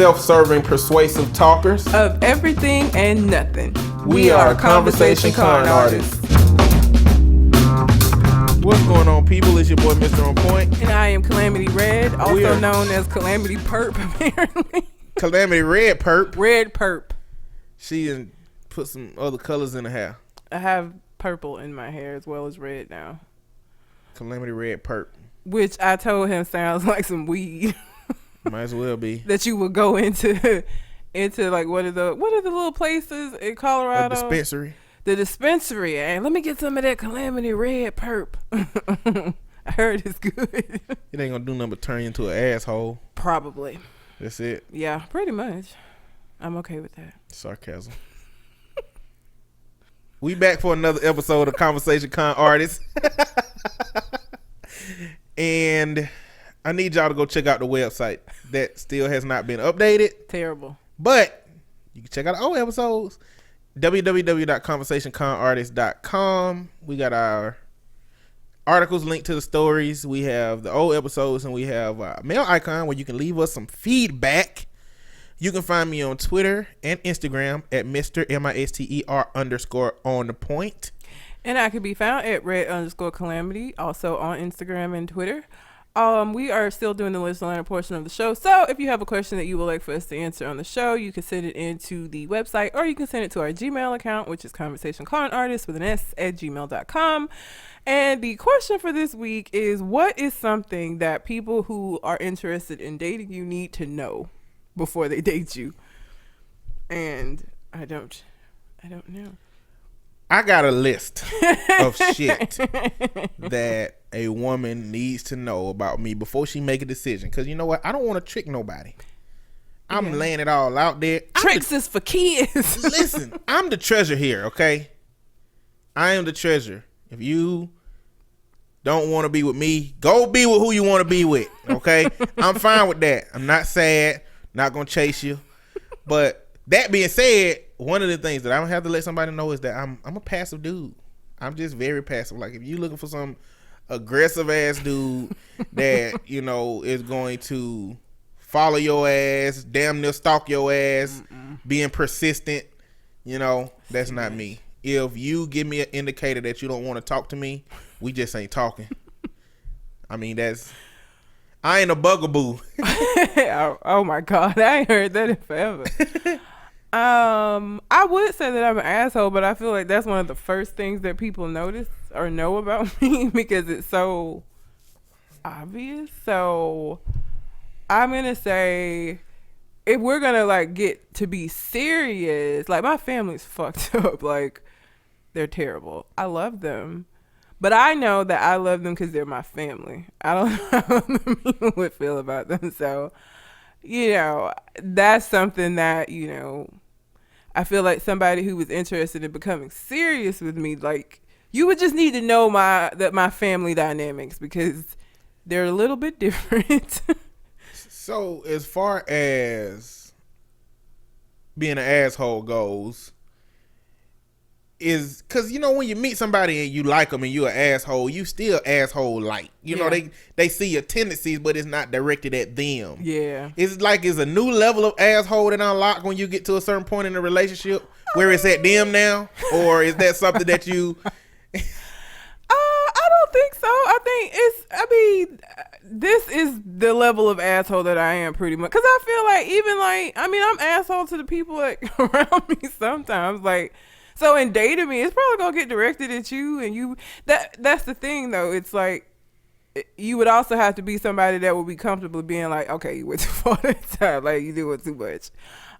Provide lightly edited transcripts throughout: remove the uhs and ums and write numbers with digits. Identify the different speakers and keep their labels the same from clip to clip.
Speaker 1: self-serving, persuasive talkers
Speaker 2: of everything and nothing.
Speaker 1: We are Conversation Con Artists. What's going on, people? It's your boy, Mr. On Point.
Speaker 2: And I am Calamity Red, also known as Calamity Perp, apparently.
Speaker 1: Calamity Red Perp.
Speaker 2: Red Perp.
Speaker 1: She put some other colors in her hair.
Speaker 2: I have purple in my hair as well as red now.
Speaker 1: Calamity Red Perp.
Speaker 2: Which I told him sounds like some weed.
Speaker 1: Might as well be.
Speaker 2: That you would go into like what are the little places in Colorado?
Speaker 1: A dispensary.
Speaker 2: The dispensary, and let me get some of that Calamity Red Perp. I heard it's good.
Speaker 1: It ain't gonna do nothing but turn you into an asshole.
Speaker 2: Probably.
Speaker 1: That's it.
Speaker 2: Yeah, pretty much. I'm okay with that.
Speaker 1: Sarcasm. We back for another episode of Conversation Con Artists. And I need y'all to go check out the website. That still has not been updated.
Speaker 2: Terrible.
Speaker 1: But you can check out all episodes. www.conversationconartists.com. We got our articles linked to the stories. We have the old episodes, and we have a mail icon where you can leave us some feedback. You can find me on Twitter and Instagram at Mr. MISTER__on the point.
Speaker 2: And I can be found at red_calamity, also on Instagram and Twitter. We are still doing the listener portion of the show. So if you have a question that you would like for us to answer on the show, you can send it into the website, or you can send it to our Gmail account, which is conversationconartist with an S at gmail.com. And the question for this week is, what is something that people who are interested in dating you need to know before they date you? And I don't know.
Speaker 1: I got a list of shit that a woman needs to know about me before she make a decision. Because you know what? I don't want to trick nobody. I'm laying it all out there.
Speaker 2: Tricks is for kids.
Speaker 1: Listen, I'm the treasure here, okay? I am the treasure. If you don't want to be with me, go be with who you want to be with, okay? I'm fine with that. I'm not sad. Not going to chase you. But that being said, one of the things that I don't have to let somebody know is that I'm a passive dude. I'm just very passive. Like, if you looking for some aggressive ass dude that, you know, is going to follow your ass, damn near stalk your ass, being persistent, you know, that's not me. If you give me an indicator that you don't want to talk to me, we just ain't talking. I mean, I ain't a bugaboo.
Speaker 2: Oh my God, I ain't heard that in forever. I would say that I'm an asshole, but I feel like that's one of the first things that people notice or know about me because it's so obvious. So I'm gonna say, if we're gonna like get to be serious, like, my family's fucked up. Like, they're terrible. I love them, but I know that I love them because they're my family. I don't know how other people would feel about them. So, you know, that's something that, you know, I feel like somebody who was interested in becoming serious with me, like, you would just need to know my family dynamics because they're a little bit different.
Speaker 1: So as far as being an asshole goes, is because, you know, when you meet somebody and you like them and you're an asshole, you still asshole like, you know, they see your tendencies, but it's not directed at them.
Speaker 2: Yeah.
Speaker 1: It's like it's a new level of asshole that unlock when you get to a certain point in the relationship where it's at them now, or is that something that you
Speaker 2: I don't think so. This is the level of asshole that I am, pretty much, because I feel like I'm asshole to the people like around me sometimes, like. So in dating me, it's probably gonna get directed at you, and that's the thing though. It's like, you would also have to be somebody that would be comfortable being like, okay, you went too far that time, like, you doing too much.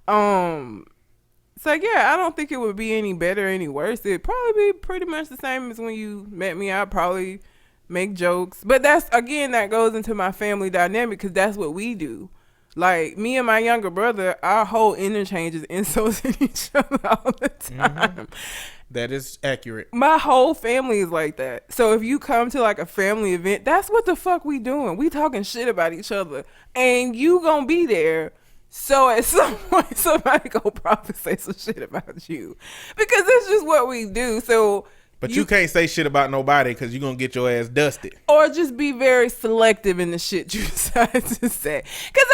Speaker 2: So yeah, I don't think it would be any better, any worse. It'd probably be pretty much the same as when you met me. I'd probably make jokes, but that goes into my family dynamic because that's what we do. Like, me and my younger brother, our whole interchange is insults at each other all the time. Mm-hmm.
Speaker 1: That is accurate.
Speaker 2: My whole family is like that. So if you come to like a family event, that's what the fuck we doing. We talking shit about each other, and you gonna be there. So at some point, somebody go probably say some shit about you, because that's just what we do. So
Speaker 1: But you can't say shit about nobody because you're going to get your ass dusted.
Speaker 2: Or just be very selective in the shit you decide to say. Because,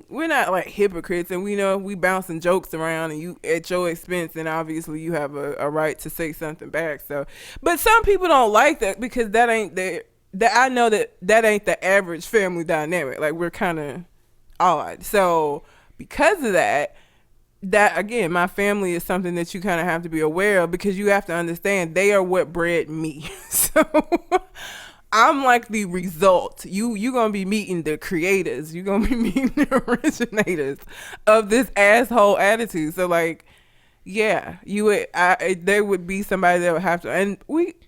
Speaker 2: we're not like hypocrites, and we know we bouncing jokes around and you at your expense, and obviously you have a right to say something back. So, but some people don't like that because that ain't I know that ain't the average family dynamic. Like, we're kind of odd. So, because of that again, my family is something that you kind of have to be aware of, because you have to understand they are what bred me. So I'm like the result. You gonna be meeting the creators. You gonna be meeting the originators of this asshole attitude. So like, yeah, there would be somebody that would have to. And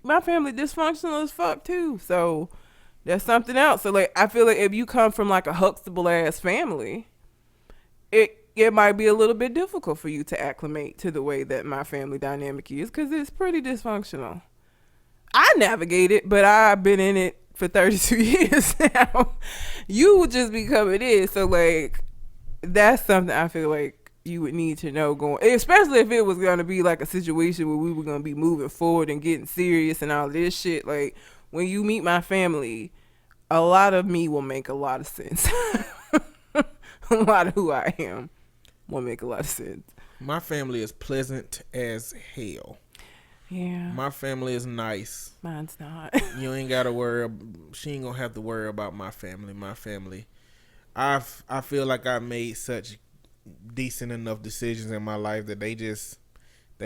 Speaker 2: my family dysfunctional as fuck too. So that's something else. So like, I feel like if you come from like a Huxtable ass family, it might be a little bit difficult for you to acclimate to the way that my family dynamic is, because it's pretty dysfunctional. I navigate it, but I've been in it for 32 years now. You would just become it is. So like, that's something I feel like you would need to know going, especially if it was going to be like a situation where we were going to be moving forward and getting serious and all this shit. Like, when you meet my family, a lot of me will make a lot of sense. A lot of who I am will make a lot of sense.
Speaker 1: My family is pleasant as hell.
Speaker 2: Yeah.
Speaker 1: My family is nice.
Speaker 2: Mine's not.
Speaker 1: You ain't got to worry. She ain't going to have to worry about my family. My family. I feel like I made such decent enough decisions in my life that they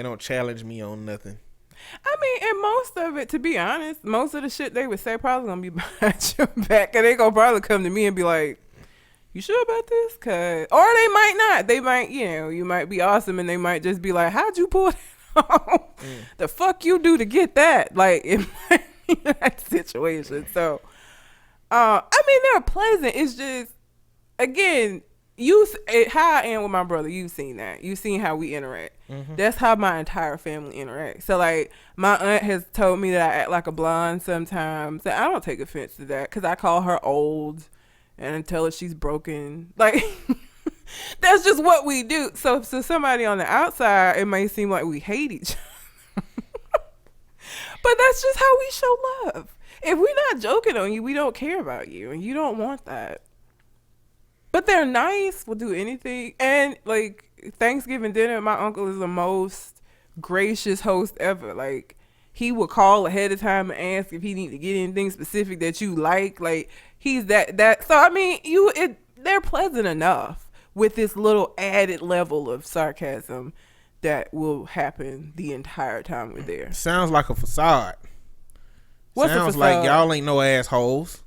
Speaker 1: don't challenge me on nothing.
Speaker 2: I mean, and most of it, to be honest, most of the shit they would say probably going to be behind your back. And they going to probably come to me and be like, you sure about this? Or they might not. They might, you might be awesome, and they might just be like, how'd you pull that off? The fuck you do to get that? Like, it might be that situation. So, they're pleasant. It's just, again, how I am with my brother, you've seen that. You've seen how we interact. Mm-hmm. That's how my entire family interacts. So, like, my aunt has told me that I act like a blonde sometimes. And I don't take offense to that, because I call her old and tell her she's broken. Like, that's just what we do. So somebody on the outside, it may seem like we hate each other. But that's just how we show love. If we're not joking on you, we don't care about you, and you don't want that. But they're nice, will do anything. And like, Thanksgiving dinner, my uncle is the most gracious host ever. Like, he would call ahead of time and ask if he need to get anything specific that you like. Like, he's that. So I mean, they're pleasant enough with this little added level of sarcasm that will happen the entire time we're there.
Speaker 1: Sounds like a facade.
Speaker 2: What's
Speaker 1: Sounds
Speaker 2: a facade?
Speaker 1: like y'all ain't no assholes.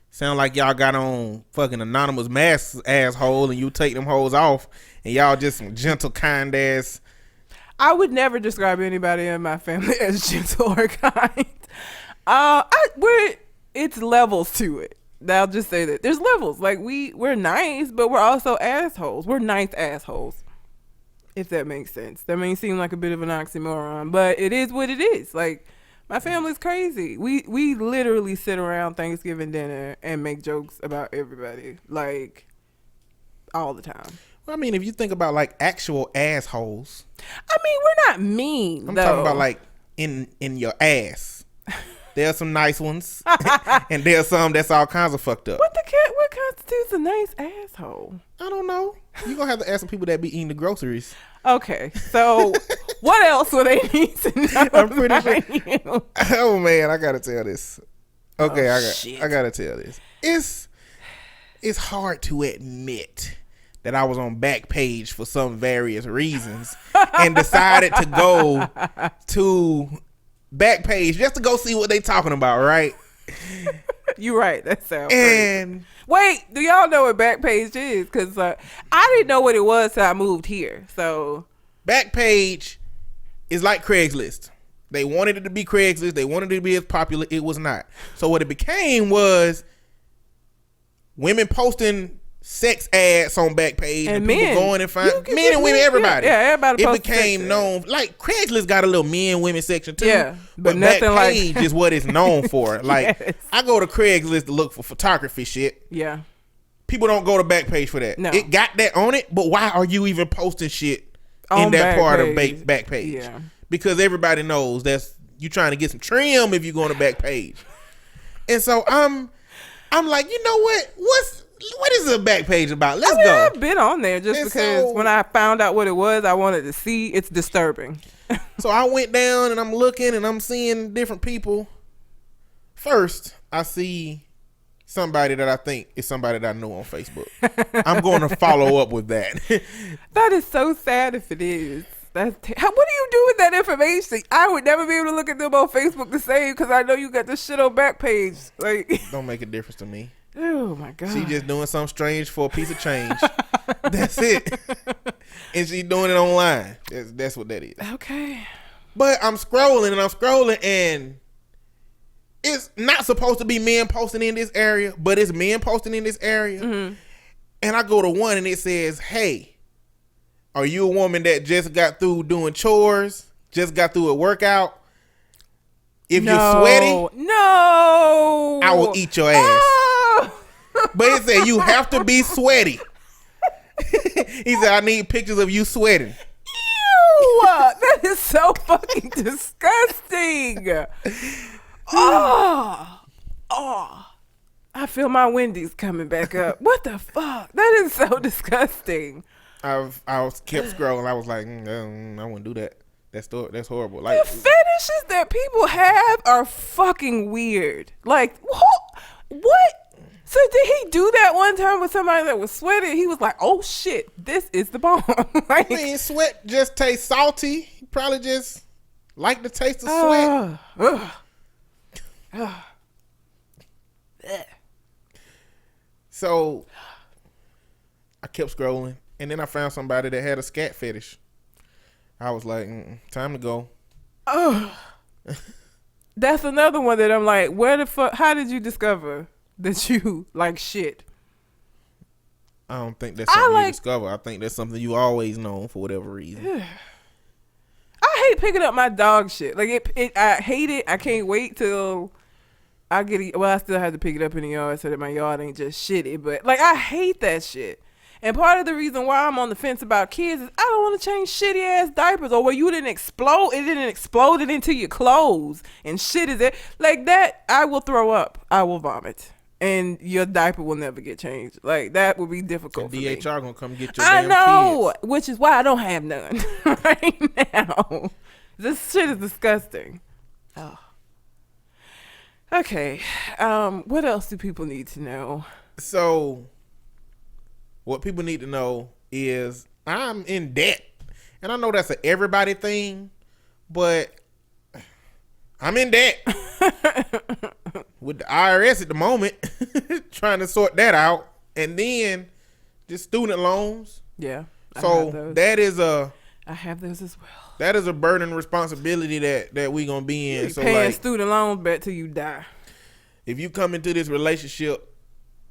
Speaker 1: Sound like y'all got on fucking anonymous mask asshole, and you take them hoes off, and y'all just some gentle, kind ass.
Speaker 2: I would never describe anybody in my family as gentle or kind. It's levels to it. I'll just say that there's levels. Like, we're nice, but we're also assholes. We're nice assholes, if that makes sense. That may seem like a bit of an oxymoron, but it is what it is. Like, my family's crazy. We literally sit around Thanksgiving dinner and make jokes about everybody, like, all the time.
Speaker 1: I mean, if you think about like actual assholes,
Speaker 2: I mean, we're not mean.
Speaker 1: I'm
Speaker 2: though.
Speaker 1: talking about like in your ass. There are some nice ones, and there are some that's all kinds of fucked up.
Speaker 2: What constitutes a nice asshole?
Speaker 1: I don't know. You gonna have to ask some people that be eating the groceries.
Speaker 2: Okay, so what else would they need to know?
Speaker 1: I'm pretty sure. You? Oh man, I gotta tell this. Okay, I gotta tell this. It's hard to admit that I was on Backpage for some various reasons and decided to go to Backpage just to go see what they talking about, right?
Speaker 2: You're right. That sounds
Speaker 1: and
Speaker 2: crazy. Wait, do y'all know what Backpage is? Because I didn't know what it was till I moved here. So
Speaker 1: Backpage is like Craigslist. They wanted it to be Craigslist. They wanted it to be as popular. It was not. So what it became was women posting sex ads on Backpage, and people going and find men and women, everybody.
Speaker 2: Yeah, everybody.
Speaker 1: It became known. Like, Craigslist got a little men women section too.
Speaker 2: Yeah,
Speaker 1: but
Speaker 2: nothing
Speaker 1: Backpage
Speaker 2: like
Speaker 1: is what it's known for. Like,
Speaker 2: yes.
Speaker 1: I go to Craigslist to look for photography shit.
Speaker 2: Yeah.
Speaker 1: People don't go to Backpage for that.
Speaker 2: No.
Speaker 1: It got that on it, but why are you even posting shit on in that part of Backpage?
Speaker 2: Yeah.
Speaker 1: because everybody knows that's you trying to get some trim if you go on the back page. And so I'm like, you know what is the back page about? Let's go.
Speaker 2: I've been on there just
Speaker 1: And
Speaker 2: because
Speaker 1: so,
Speaker 2: when I found out what it was, I wanted to see. It's disturbing.
Speaker 1: So I went down and I'm looking and I'm seeing different people. First, I see somebody that I think is somebody that I know on Facebook. I'm going to follow up with that.
Speaker 2: That is so sad if it is. What do you do with that information? I would never be able to look at them on Facebook the same because I know you got this shit on Backpage. Like,
Speaker 1: don't make a difference to me.
Speaker 2: Oh my god.
Speaker 1: She just doing something strange for a piece of change. That's it. And she doing it online. That's what that is.
Speaker 2: Okay.
Speaker 1: But I'm scrolling and it's not supposed to be men posting in this area, but it's men posting in this area.
Speaker 2: Mm-hmm.
Speaker 1: And I go to one and it says, hey, are you a woman that just got through doing chores, just got through a workout? If you're sweaty,
Speaker 2: no,
Speaker 1: I will eat your ass. Oh. But it said you have to be sweaty. He said, I need pictures of you sweating.
Speaker 2: Ew, that is so fucking disgusting. Oh, I feel my Wendy's coming back up. What the fuck? That is so disgusting.
Speaker 1: I was kept scrolling. I was like, I wouldn't do that. That's horrible. Like,
Speaker 2: the fetishes that people have are fucking weird. Like, what? So did he do that one time with somebody that was sweating? He was like, oh shit, this is the bomb. Like,
Speaker 1: I mean, sweat just tastes salty. He probably just like the taste of sweat. So I kept scrolling, and then I found somebody that had a scat fetish. I was like, time to go.
Speaker 2: That's another one that I'm like, where the fuck? How did you discover that you like shit?
Speaker 1: I don't think that's something you discover. I think that's something you always known for whatever reason.
Speaker 2: I hate picking up my dog shit. Like I hate it. I can't wait till I get it. Well, I still have to pick it up in the yard so that my yard ain't just shitty. But like, I hate that shit. And part of the reason why I'm on the fence about kids is I don't want to change shitty ass diapers, or where you didn't explode, it didn't explode it into your clothes and shit is it like that. I will throw up. I will vomit. And your diaper will never get changed. Like, that would be difficult for me.
Speaker 1: DHR gonna come get your
Speaker 2: I
Speaker 1: damn
Speaker 2: know,
Speaker 1: kids.
Speaker 2: which is why I don't have none right now. This shit is disgusting. Oh. Okay. What else do people need to know?
Speaker 1: So, what people need to know is I'm in debt. And I know that's an everybody thing, but I'm in debt. With the IRS at the moment, trying to sort that out, and then just student loans.
Speaker 2: Yeah.
Speaker 1: So
Speaker 2: I have those as well.
Speaker 1: That is a burden responsibility that we gonna be in.
Speaker 2: You're
Speaker 1: so
Speaker 2: paying
Speaker 1: like,
Speaker 2: student loans back till you die.
Speaker 1: If you come into this relationship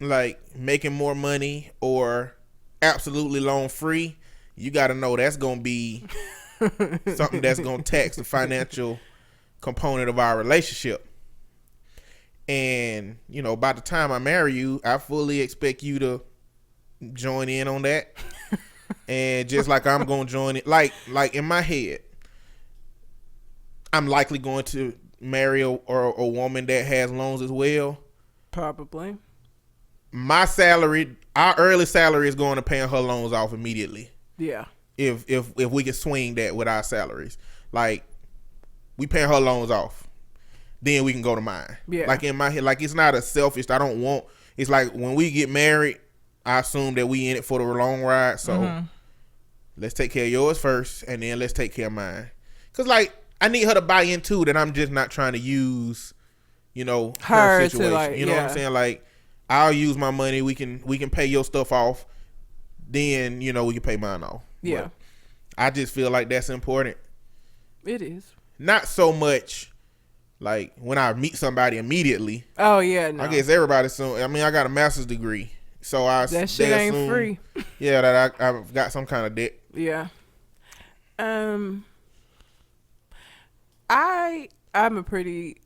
Speaker 1: like making more money or absolutely loan free, you got to know that's gonna be something that's gonna tax the financial component of our relationship. And, you know, by the time I marry you, I fully expect you to join in on that. And just like I'm going to join it, like in my head, I'm likely going to marry a woman that has loans as well.
Speaker 2: Probably.
Speaker 1: My salary, our early salary is going to paying her loans off immediately.
Speaker 2: Yeah.
Speaker 1: If we can swing that with our salaries. Like, we paying her loans off. Then we can go to mine.
Speaker 2: Yeah.
Speaker 1: Like in my head, like it's not a selfish. I don't want. It's like when we get married, I assume that we in it for the long ride. So let's take care of yours first, and then let's take care of mine. Cause like I need her to buy into that. I'm just not trying to use, you know, her situation.
Speaker 2: Like,
Speaker 1: you know what I'm saying? Like I'll use my money. We can pay your stuff off. Then you know we can pay mine off.
Speaker 2: Yeah.
Speaker 1: But I just feel like that's important.
Speaker 2: It is.
Speaker 1: Not so much. Like when I meet somebody immediately.
Speaker 2: Oh yeah, no.
Speaker 1: I guess everybody soon. I mean, I got a master's degree, so
Speaker 2: that shit ain't free.
Speaker 1: Yeah, that I've got some kind of debt.
Speaker 2: Yeah. I'm a pretty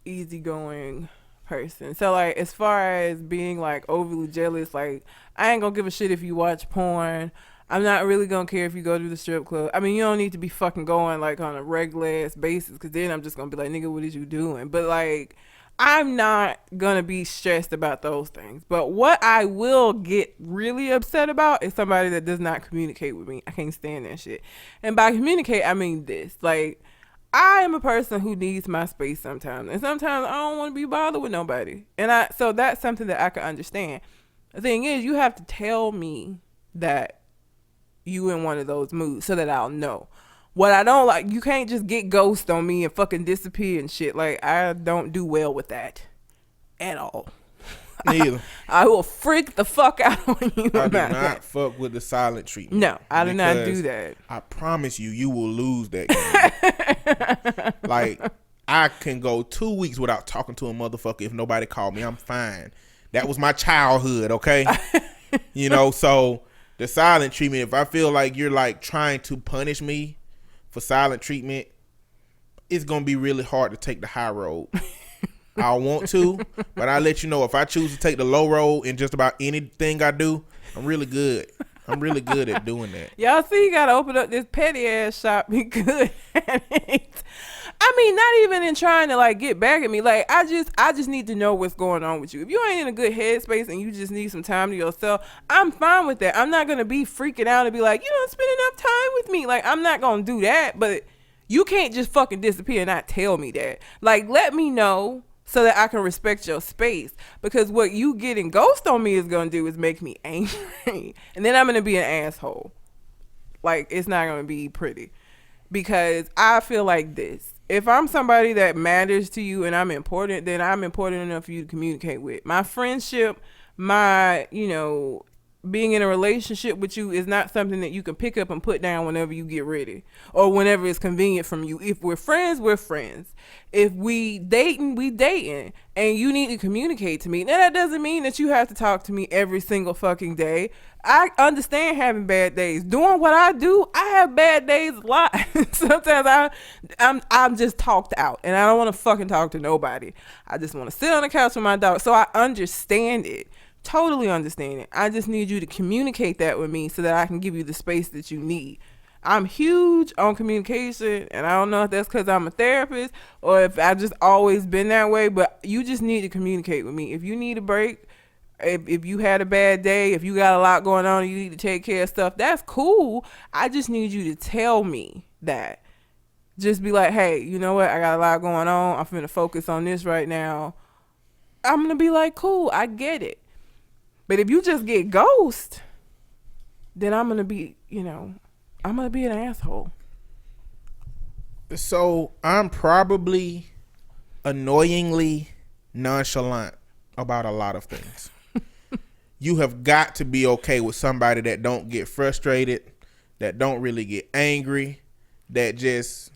Speaker 2: easygoing person. So like, as far as being like overly jealous, like I ain't gonna give a shit if you watch porn. I'm not really gonna care if you go to the strip club. I mean, you don't need to be fucking going like on a regular ass basis, because then I'm just gonna be like, nigga, what is you doing? But like, I'm not gonna be stressed about those things. But what I will get really upset about is somebody that does not communicate with me. I can't stand that shit. And by communicate, I mean this. Like, I am a person who needs my space sometimes, and sometimes I don't want to be bothered with nobody. So that's something that I can understand. The thing is, you have to tell me that you in one of those moods so that I'll know. What I don't like, you can't just get ghost on me and fucking disappear and shit. Like, I don't do well with that at all.
Speaker 1: Neither.
Speaker 2: I will freak the fuck out on you.
Speaker 1: I do not fuck with the silent treatment.
Speaker 2: No, I do not do that.
Speaker 1: I promise you will lose that game. Like, I can go 2 weeks without talking to a motherfucker if nobody called me. I'm fine. That was my childhood, okay? You know, so the silent treatment, if I feel like you're like trying to punish me for silent treatment, it's going to be really hard to take the high road. I want to, but I let you know, if I choose to take the low road in just about anything I do, I'm really good. I'm really good at doing that.
Speaker 2: Y'all see, you got to open up this petty ass shop. Be good at it. I mean, not even in trying to like get back at me. Like, I just need to know what's going on with you. If you ain't in a good headspace and you just need some time to yourself, I'm fine with that. I'm not going to be freaking out and be like, you don't spend enough time with me. Like, I'm not going to do that, but you can't just fucking disappear and not tell me that. Like, let me know so that I can respect your space, because what you getting ghost on me is going to do is make me angry. And then I'm going to be an asshole. Like, it's not going to be pretty, because I feel like this. If I'm somebody that matters to you and I'm important, then I'm important enough for you to communicate with. My friendship, my, being in a relationship with you is not something that you can pick up and put down whenever you get ready or whenever it's convenient from you. If we're friends, we're friends. If we dating, we dating. And you need to communicate to me. Now, that doesn't mean that you have to talk to me every single fucking day. I understand having bad days. Doing what I do, I have bad days a lot. Sometimes I'm just talked out and I don't want to fucking talk to nobody. I just want to sit on the couch with my dog. So I understand it. Totally understand it. I just need you to communicate that with me so that I can give you the space that you need. I'm huge on communication, and I don't know if that's because I'm a therapist or if I've just always been that way, but you just need to communicate with me. If you need a break, if you had a bad day, if you got a lot going on and you need to take care of stuff, that's cool. I just need you to tell me that. Just be like, hey, you know what? I got a lot going on. I'm finna focus on this right now. I'm going to be like, cool, I get it. But if you just get ghost, then I'm going to be, I'm going to be an asshole.
Speaker 1: So I'm probably annoyingly nonchalant about a lot of things. You have got to be okay with somebody that don't get frustrated, that don't really get angry, that just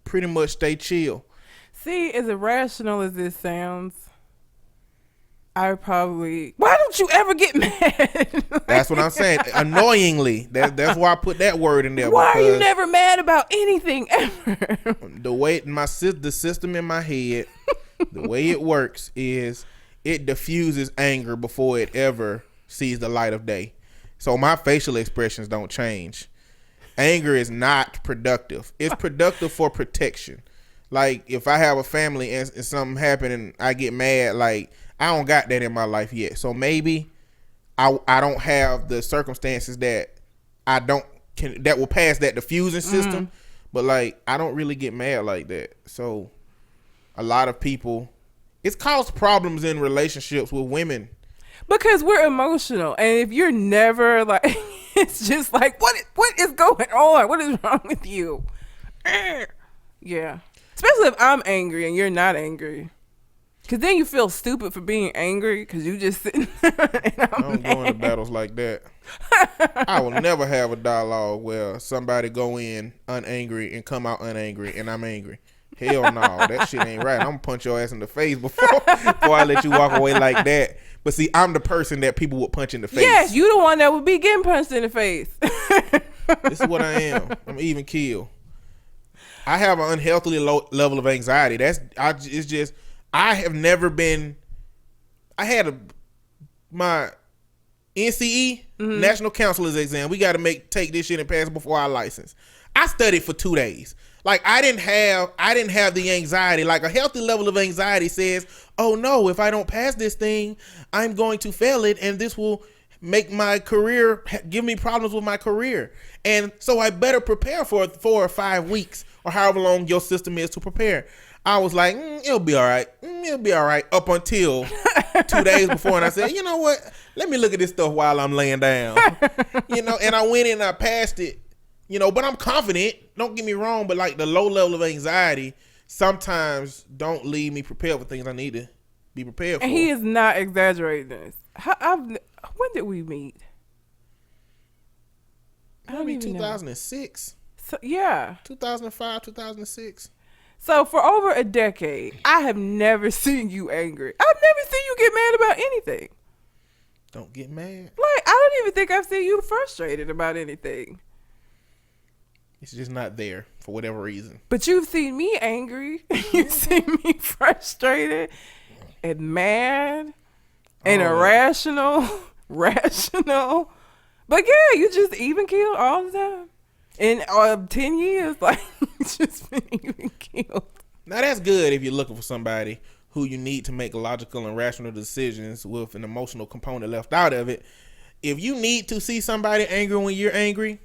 Speaker 1: pretty much stay chill.
Speaker 2: See, as irrational as this sounds, why don't you ever get mad?
Speaker 1: That's what I'm saying. Annoyingly. That's why I put that word in there.
Speaker 2: Why are you never mad about anything ever?
Speaker 1: The way the system in my head, the way it works is it diffuses anger before it ever sees the light of day. So my facial expressions don't change. Anger is not productive. It's productive for protection. Like, if I have a family and something happen and I get mad, like, I don't got that in my life yet. So maybe I don't have the circumstances that that will pass that diffusing system. Mm. But like, I don't really get mad like that. So a lot of people, it's caused problems in relationships with women.
Speaker 2: Because we're emotional. And if you're never like, it's just like, what is going on? What is wrong with you? Yeah. Especially if I'm angry and you're not angry. Because then you feel stupid for being angry because you just sitting there and I don't go into
Speaker 1: battles like that. I will never have a dialogue where somebody go in unangry and come out unangry and I'm angry. Hell no, that shit ain't right. I'm going to punch your ass in the face before I let you walk away like that. But see, I'm the person that people would punch in the face.
Speaker 2: Yes, you the one that would be getting punched in the face.
Speaker 1: This is what I am. I'm even keel. I have an unhealthy low level of anxiety. I have never been. My NCE, National Counselor's Exam. We got to take this shit and pass it before our license. I studied for 2 days. Like I didn't have the anxiety. Like a healthy level of anxiety says, oh no, if I don't pass this thing, I'm going to fail it, and this will make my career, give me problems with my career. And so I better prepare for 4 or 5 weeks or however long your system is to prepare. I was like, it'll be all right. It'll be all right up until 2 days before. And I said, you know what? Let me look at this stuff while I'm laying down. And I went in and I passed it, but I'm confident. Don't get me wrong. But like the low level of anxiety sometimes don't leave me prepared for things I need to be prepared for.
Speaker 2: And he is not exaggerating this. When did we meet?
Speaker 1: I don't even 2006.
Speaker 2: So, yeah.
Speaker 1: 2005, 2006.
Speaker 2: So for over a decade, I have never seen you angry. I've never seen you get mad about anything.
Speaker 1: Don't get mad.
Speaker 2: Like, I don't even think I've seen you frustrated about anything.
Speaker 1: It's just not there for whatever reason.
Speaker 2: But you've seen me angry. You've seen me frustrated and mad and irrational, rational. But yeah, you just even killed all the time. In 10 years, like, it's just been even killed.
Speaker 1: Now, that's good if you're looking for somebody who you need to make logical and rational decisions with an emotional component left out of it. If you need to see somebody angry when you're angry,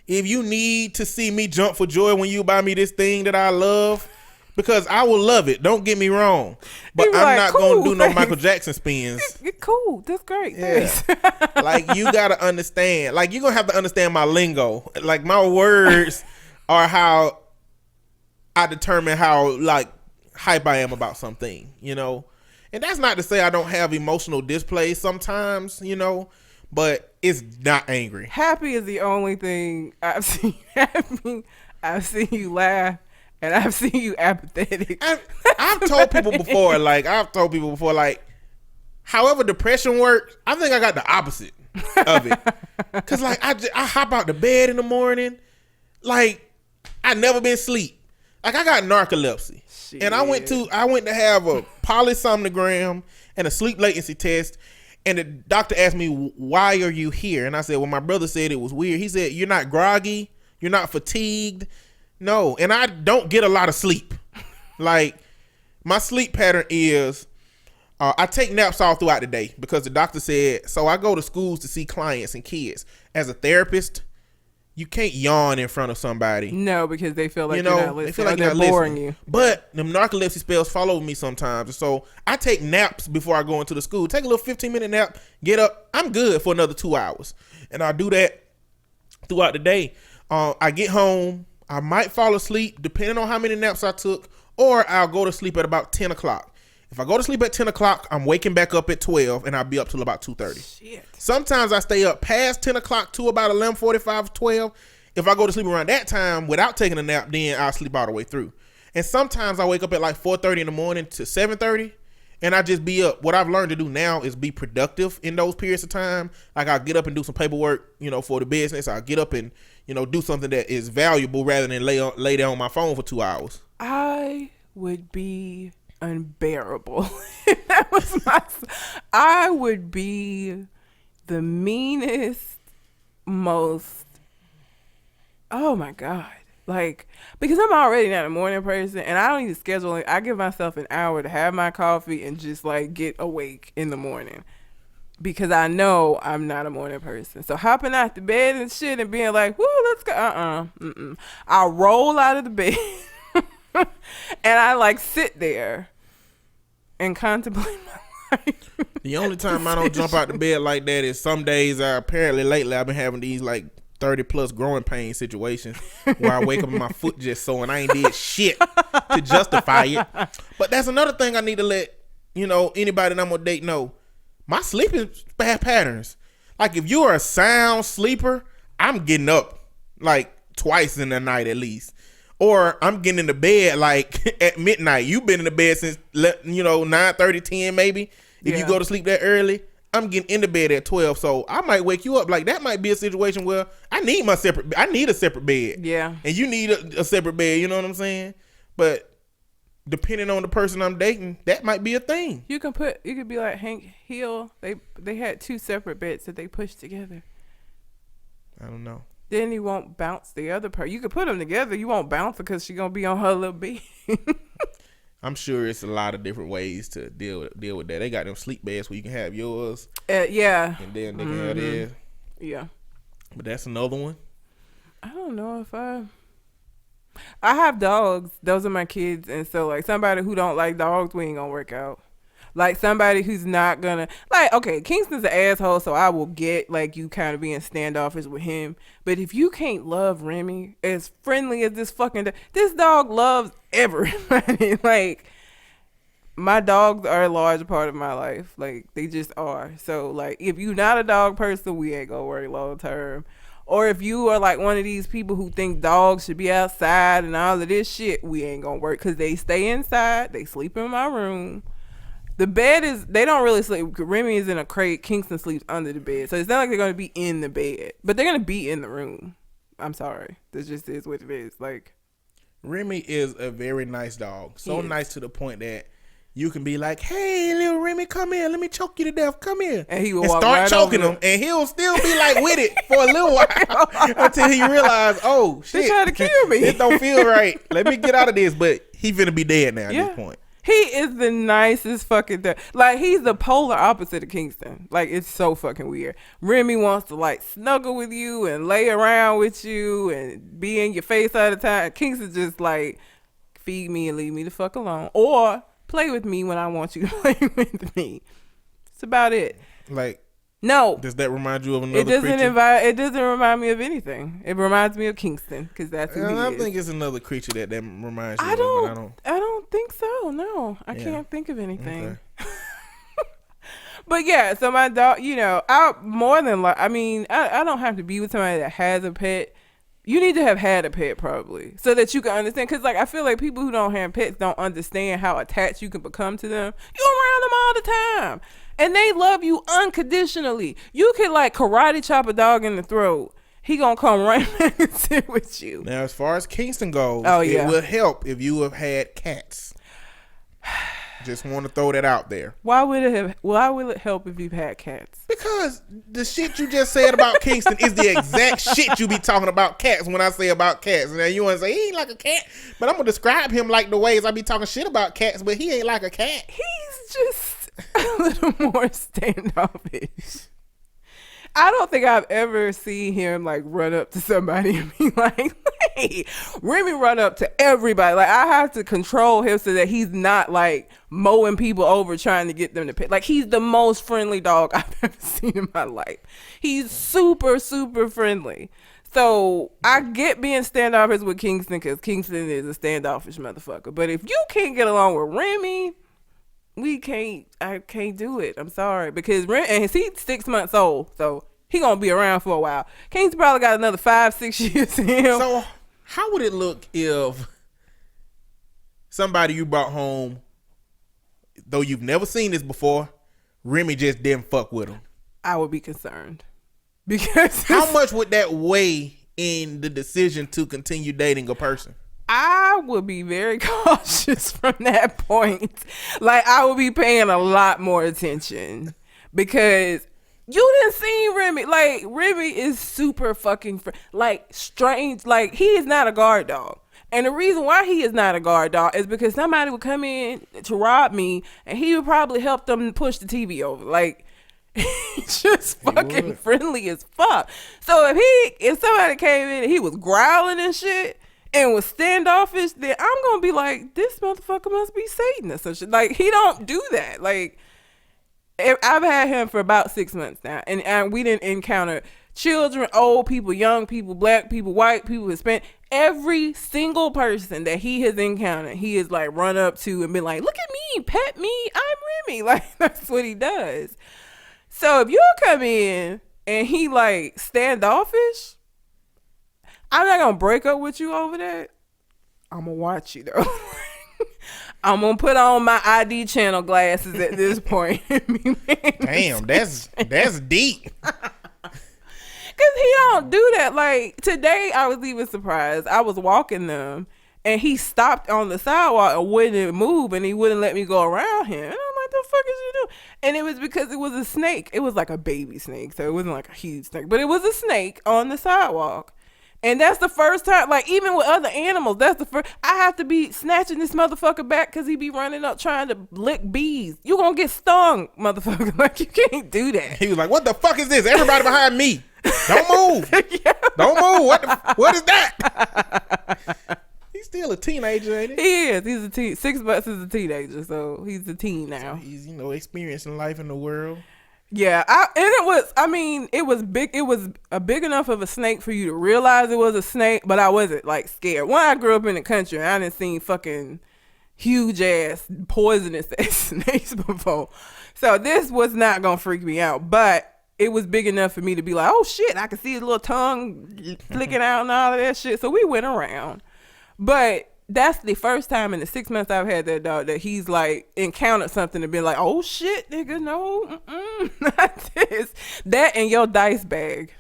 Speaker 1: if you need to see me jump for joy when you buy me this thing that I love, because I will love it, don't get me wrong, but I'm not going to do no Michael Jackson spins.
Speaker 2: Cool, that's great.
Speaker 1: Yeah. Like, you got to understand, like, you're going to have to understand my lingo. Like, my words are how I determine how, like, hype I am about something, And that's not to say I don't have emotional display sometimes, but it's not angry.
Speaker 2: Happy is the only thing I've seen you happy. I've seen you laugh. And I've seen you apathetic.
Speaker 1: I've told people before, however depression works, I think I got the opposite of it. Because, like, I hop out the bed in the morning. Like, I never been asleep. Like, I got narcolepsy. Shit. And I went to have a polysomnogram and a sleep latency test. And the doctor asked me, why are you here? And I said, well, my brother said it was weird. He said, you're not groggy. You're not fatigued. No, and I don't get a lot of sleep. Like, my sleep pattern is I take naps all throughout the day because the doctor said, so I go to schools to see clients and kids. As a therapist, you can't yawn in front of somebody.
Speaker 2: No, because they feel like you're not listening.
Speaker 1: They feel like
Speaker 2: they're boring you.
Speaker 1: But them narcolepsy spells follow me sometimes. So I take naps before I go into the school. Take a little 15-minute nap, get up. I'm good for another 2 hours. And I do that throughout the day. I get home. I might fall asleep depending on how many naps I took, or I'll go to sleep at about 10 o'clock. If I go to sleep at 10 o'clock, I'm waking back up at 12, and I'll be up till about 2:30.
Speaker 2: Shit.
Speaker 1: Sometimes I stay up past 10 o'clock to about 11:45, 12. If I go to sleep around that time without taking a nap, then I'll sleep all the way through. And sometimes I wake up at like 4:30 in the morning to 7:30, and I just be up. What I've learned to do now is be productive in those periods of time. Like, I'll get up and do some paperwork, for the business. I'll get up and do something that is valuable rather than lay down on my phone for 2 hours.
Speaker 2: I would be unbearable. I would be the meanest, most, oh my God. Like, because I'm already not a morning person and I don't even schedule it. I give myself an hour to have my coffee and just like get awake in the morning. Because I know I'm not a morning person. So hopping out the bed and shit and being like, whoo, let's go. I'll roll out of the bed and I like sit there and contemplate my life.
Speaker 1: The only time I don't jump out the bed like that is some days, apparently lately I've been having these like 30 plus growing pain situations where I wake up and my foot just sore and I ain't did shit to justify it. But that's another thing I need to let, anybody that I'm gonna date know. My sleeping patterns. Like, if you're a sound sleeper, I'm getting up like twice in the night at least. Or I'm getting into bed like at midnight. You've been in the bed since 9:30, 10 maybe. If you go to sleep that early, I'm getting into bed at 12. So I might wake you up. Like, that might be a situation where I need a separate bed.
Speaker 2: Yeah.
Speaker 1: And you need a separate bed, you know what I'm saying? But depending on the person I'm dating, that might be a thing.
Speaker 2: You could be like Hank Hill. They had 2 separate beds that they pushed together.
Speaker 1: I don't know.
Speaker 2: Then you won't bounce the other part. You could put them together. You won't bounce because she's gonna be on her little bed.
Speaker 1: I'm sure it's a lot of different ways to deal with that. They got them sleep beds where you can have yours.
Speaker 2: Yeah.
Speaker 1: And then they can have theirs.
Speaker 2: Yeah.
Speaker 1: But that's another one.
Speaker 2: I don't know if I have dogs. Those are my kids, and so like somebody who don't like dogs, we ain't gonna work out. Like somebody who's not gonna like. Okay, Kingston's an asshole, so I will get like you kind of being standoffish with him. But if you can't love Remy as friendly as this dog loves everybody. Like my dogs are a large part of my life. Like they just are. So like if you're not a dog person, we ain't gonna work long term. Or if you are like one of these people who think dogs should be outside and all of this shit, we ain't gonna work because they stay inside. They sleep in my room. The bed they don't really sleep. Remy is in a crate. Kingston sleeps under the bed. So it's not like they're going to be in the bed, but they're going to be in the room. I'm sorry. This just is what it is. Like,
Speaker 1: Remy is a very nice dog. So nice to the point that you can be like, hey, little Remy, come here. Let me choke you to death. Come here.
Speaker 2: And he will walk
Speaker 1: start
Speaker 2: right
Speaker 1: choking
Speaker 2: over
Speaker 1: him. And he'll still be like with it for a little while until he realizes, oh, shit.
Speaker 2: They're trying to kill me.
Speaker 1: It don't feel right. Let me get out of this. But he finna be dead now at this point.
Speaker 2: He is the nicest fucking dog. Like, he's the polar opposite of Kingston. Like, it's so fucking weird. Remy wants to, like, snuggle with you and lay around with you and be in your face all the time. Kingston just, like, feed me and leave me the fuck alone. Or play with me when I want you to play with me. That's about it.
Speaker 1: Like,
Speaker 2: no.
Speaker 1: Does that remind you of another creature?
Speaker 2: It doesn't remind me of anything. It reminds me of Kingston because that's who he is.
Speaker 1: I think it's another creature that reminds you of him.
Speaker 2: I don't think so. No, I can't think of anything. Okay. But yeah, so my dog, I don't have to be with somebody that has a pet. You need to have had a pet probably so that you can understand. Because like I feel like people who don't have pets don't understand how attached you can become to them. You're around them all the time. And they love you unconditionally. You could like karate chop a dog in the throat. He gonna come right back and sit with you.
Speaker 1: Now, as far as Kingston goes, it will help if you have had cats. Just want to throw that out there.
Speaker 2: Why will it help if you've had cats?
Speaker 1: Because the shit you just said about Kingston is the exact shit you be talking about cats when I say about cats. Now you want to say he ain't like a cat, but I'm gonna describe him like the ways I be talking shit about cats, but he ain't like a cat.
Speaker 2: He's just a little more standoffish. I don't think I've ever seen him like run up to somebody and be like, hey, Remy run up to everybody. Like I have to control him so that he's not like mowing people over trying to get them to pet. Like he's the most friendly dog I've ever seen in my life. He's super, super friendly. So I get being standoffish with Kingston because Kingston is a standoffish motherfucker. But if you can't get along with Remy, I can't do it. I'm sorry. Because and he's 6 months old, so he gonna be around for a while. King's probably got another 5-6 years in him.
Speaker 1: So how would it look if somebody you brought home, though you've never seen this before, Remy just didn't fuck with him?
Speaker 2: I would be concerned. Because
Speaker 1: how much would that weigh in the decision to continue dating a person?
Speaker 2: I would be very cautious from that point. Like, I would be paying a lot more attention because you didn't see Remy. Like, Remy is super fucking, strange. Like, he is not a guard dog. And the reason why he is not a guard dog is because somebody would come in to rob me and he would probably help them push the TV over. Like, he's just fucking friendly as fuck. So if somebody came in and he was growling and shit, and was standoffish, then I'm gonna be like, this motherfucker must be Satan or some shit. Like, he don't do that. Like, I've had him for about 6 months now, and we didn't encounter children, old people, young people, black people, white people, Hispanic. Every single person that he has encountered, he has like run up to and been like, look at me, pet me, I'm Remy. Like, that's what he does. So if you come in and he like standoffish, I'm not gonna break up with you over that. I'm gonna watch you though. I'm gonna put on my ID channel glasses at this point.
Speaker 1: Damn, that's deep.
Speaker 2: Cause he don't do that. Like today, I was even surprised. I was walking them, And he stopped on the sidewalk and wouldn't move, and he wouldn't let me go around him. And I'm like, the fuck is you doing? And it was because it was a snake. It was like a baby snake, so it wasn't like a huge snake, but it was a snake on the sidewalk. And that's the first time, like, even with other animals, that's the first. I have to be snatching this motherfucker back because he be running up trying to lick bees. You gonna get stung, motherfucker. Like, you can't do that.
Speaker 1: He was like, what the fuck is this? Everybody behind me. Don't move.
Speaker 2: Yeah.
Speaker 1: Don't move. What is that? He's still a teenager, ain't he?
Speaker 2: He is. He's a teen. $6 is a teenager, so he's a teen now.
Speaker 1: So he's, experiencing life in the world.
Speaker 2: Yeah, it was big. It was a big enough of a snake for you to realize it was a snake, but I wasn't like scared. When I grew up in the country, I didn't seen fucking huge ass poisonous ass snakes before, so this was not gonna freak me out. But it was big enough for me to be like, oh shit, I could see his little tongue flicking out and all of that shit. So we went around, but that's the first time in the 6 months I've had that dog that he's like encountered something and been like, oh shit, nigga, no, not this. That and your dice bag.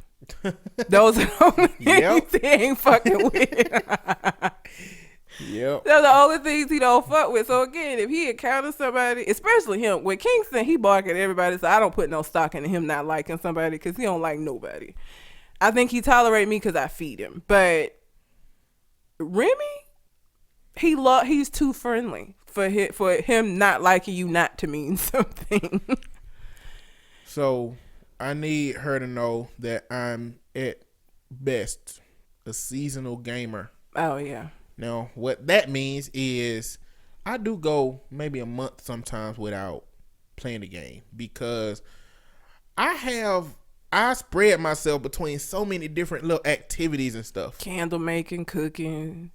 Speaker 2: Those are the only things he ain't fucking with.
Speaker 1: Yep.
Speaker 2: Those are the only things he don't fuck with. So again, if he encounters somebody, especially him, with Kingston, he bark at everybody, so I don't put no stock in him not liking somebody because he don't like nobody. I think he tolerate me because I feed him. But Remy, he's too friendly for him not liking you not to mean something.
Speaker 1: So I need her to know that I'm at best a seasonal gamer.
Speaker 2: Oh yeah.
Speaker 1: Now what that means is I do go maybe a month sometimes without playing the game because I spread myself between so many different little activities and stuff.
Speaker 2: Candle making, cooking.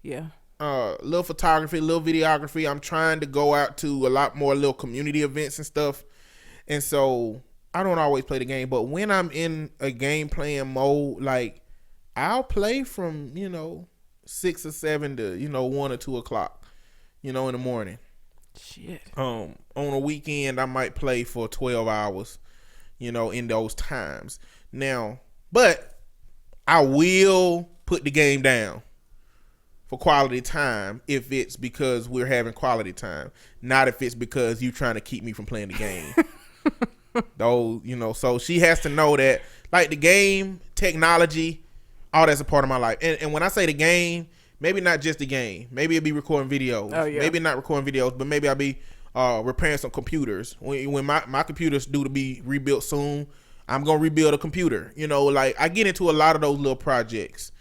Speaker 2: Yeah.
Speaker 1: Little photography, little videography. I'm trying to go out to a lot more little community events and stuff. And so I don't always play the game, but when I'm in a game playing mode, like I'll play from, 6 or 7 to, 1 or 2 o'clock, in the morning.
Speaker 2: Shit.
Speaker 1: On a weekend, I might play for 12 hours, in those times. Now, but I will put the game down for quality time if it's because we're having quality time, not if it's because you trying to keep me from playing the game. Though, so she has to know that, like, the game, technology, all that's a part of my life. And when I say the game, maybe not just the game. Maybe it'll be recording videos.
Speaker 2: Oh, yeah.
Speaker 1: Maybe not recording videos, but maybe I'll be repairing some computers. When my computers due to be rebuilt soon, I'm going to rebuild a computer. Like, I get into a lot of those little projects,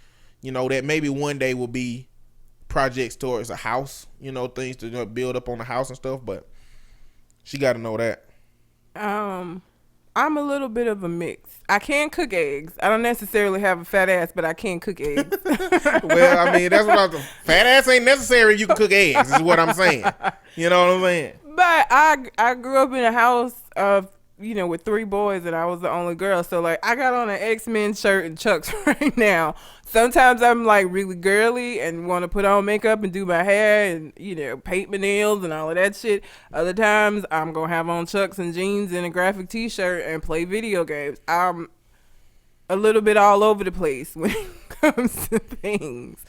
Speaker 1: that maybe one day will be projects towards a house, things to build up on the house and stuff, but she got to know that.
Speaker 2: I'm a little bit of a mix. I can cook eggs. I don't necessarily have a fat ass, but I can cook eggs.
Speaker 1: Well, I mean, that's what fat ass ain't necessary. You can cook eggs is what I'm saying. You know what I'm saying?
Speaker 2: But I grew up in a house of, with 3 boys and I was the only girl. So like I got on an X-Men shirt and Chucks right now. Sometimes I'm like really girly and want to put on makeup and do my hair and, paint my nails and all of that shit. Other times I'm going to have on Chucks and jeans and a graphic t-shirt and play video games. I'm a little bit all over the place when it comes to things.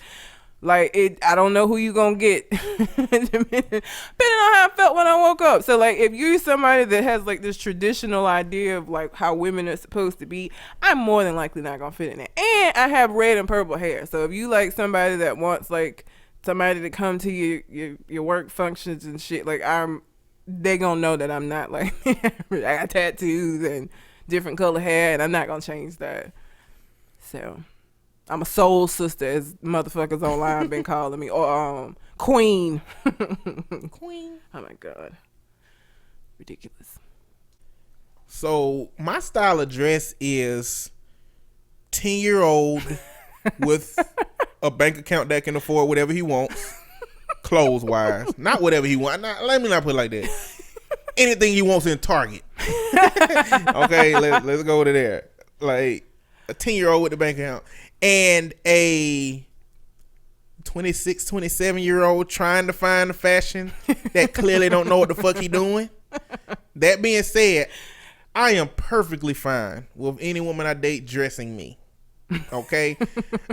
Speaker 2: Like, I don't know who you gonna get. Depending on how I felt when I woke up. So, like, if you're somebody that has, like, this traditional idea of, like, how women are supposed to be, I'm more than likely not gonna fit in it. And I have red and purple hair. So, if you like somebody that wants, like, somebody to come to your work functions and shit, like, they gonna know that I'm not, like, I got tattoos and different color hair, and I'm not gonna change that. So... I'm a soul sister, as motherfuckers online been calling me, or queen. Queen. Oh my god, ridiculous.
Speaker 1: So my style of dress is 10-year-old with a bank account that can afford whatever he wants, clothes wise. Not whatever he wants. Let me not put it like that. Anything he wants in Target. Okay, let's go to there. Like a 10-year-old with a bank account. And a 26, 27-year-old trying to find the fashion that clearly don't know what the fuck he doing. That being said, I am perfectly fine with any woman I date dressing me. Okay,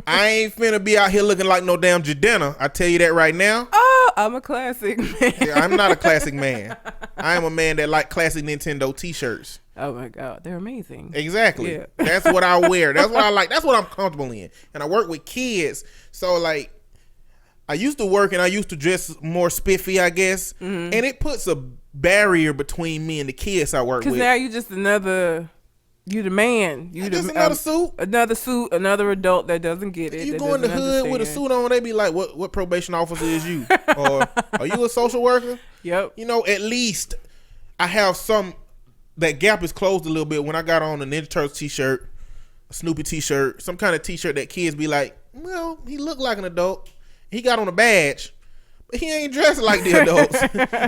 Speaker 1: I ain't finna be out here looking like no damn Jadena. I tell you that right now.
Speaker 2: Oh, I'm a classic man.
Speaker 1: Yeah, I'm not a classic man. I am a man that like classic Nintendo T-shirts.
Speaker 2: Oh my God, they're amazing.
Speaker 1: Exactly.
Speaker 2: Yeah.
Speaker 1: That's what I wear. That's what I like. That's what I'm comfortable in. And I work with kids, so like, I used to work and I used to dress more spiffy, I guess, and it puts a barrier between me and the kids I work with.
Speaker 2: Because now you just you the man. You
Speaker 1: just
Speaker 2: another suit, another adult that doesn't get it.
Speaker 1: You go in the hood with a suit on, they be like, what probation officer is you? Or are you a social worker?
Speaker 2: Yep.
Speaker 1: You know, at least I have that gap is closed a little bit when I got on a Ninja Turtles t-shirt, a Snoopy t-shirt, some kind of t-shirt that kids be like, well, he looked like an adult. He got on a badge, but he ain't dressed like the adults.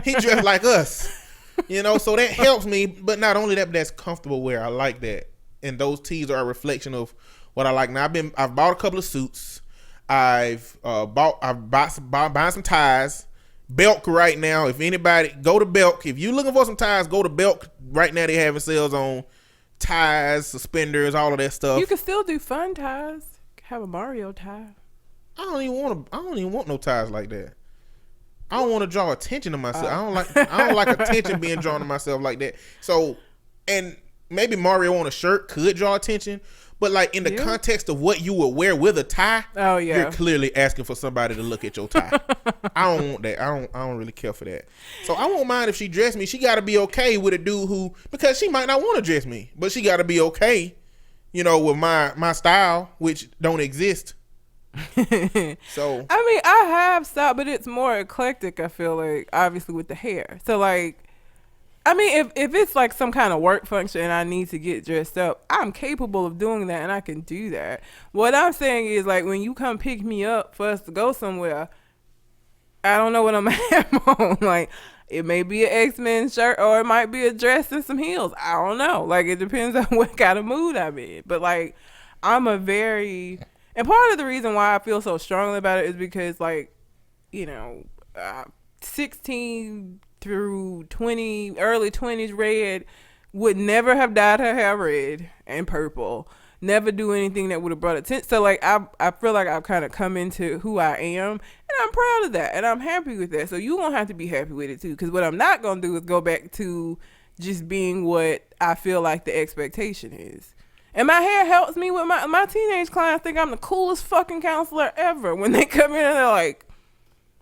Speaker 1: He dressed like us. You know, so that helps me. But not only that, but that's comfortable wear. I like that. And those tees are a reflection of what I like. Now I've bought a couple of suits. I've bought some ties. Belk right now. If anybody go to Belk, if you looking for some ties, go to Belk. Right now they having sales on ties, suspenders, all of that stuff.
Speaker 2: You can still do fun ties. Have a Mario tie.
Speaker 1: I don't even want no ties like that. I don't want to draw attention to myself. I don't like attention being drawn to myself like that. So, and maybe Mario on a shirt could draw attention, but like in the context of what you would wear with a tie, you're clearly asking for somebody to look at your tie. I don't want that. I don't really care for that. So I won't mind if she dressed me. She got to be okay with a dude because she might not want to dress me, but she got to be okay, you know, with my style, which don't exist. So
Speaker 2: I mean, I have style, but it's more eclectic. I feel like, obviously, with the hair. So like, I mean, if it's like some kind of work function and I need to get dressed up, I'm capable of doing that and I can do that. What I'm saying is, like, when you come pick me up for us to go somewhere, I don't know what I'm gonna have on. Like, it may be an X-Men shirt or it might be a dress and some heels. I don't know. Like, it depends on what kind of mood I'm in. But like, and part of the reason why I feel so strongly about it is because, like, you know, 16 through 20, early 20s red would never have dyed her hair red and purple. Never do anything that would have brought attention. So, like, I feel like I've kind of come into who I am, and I'm proud of that, and I'm happy with that. So you won't have to be happy with it, too, because what I'm not going to do is go back to just being what I feel like the expectation is. And my hair helps me with my teenage clients think I'm the coolest fucking counselor ever. When they come in and they're like,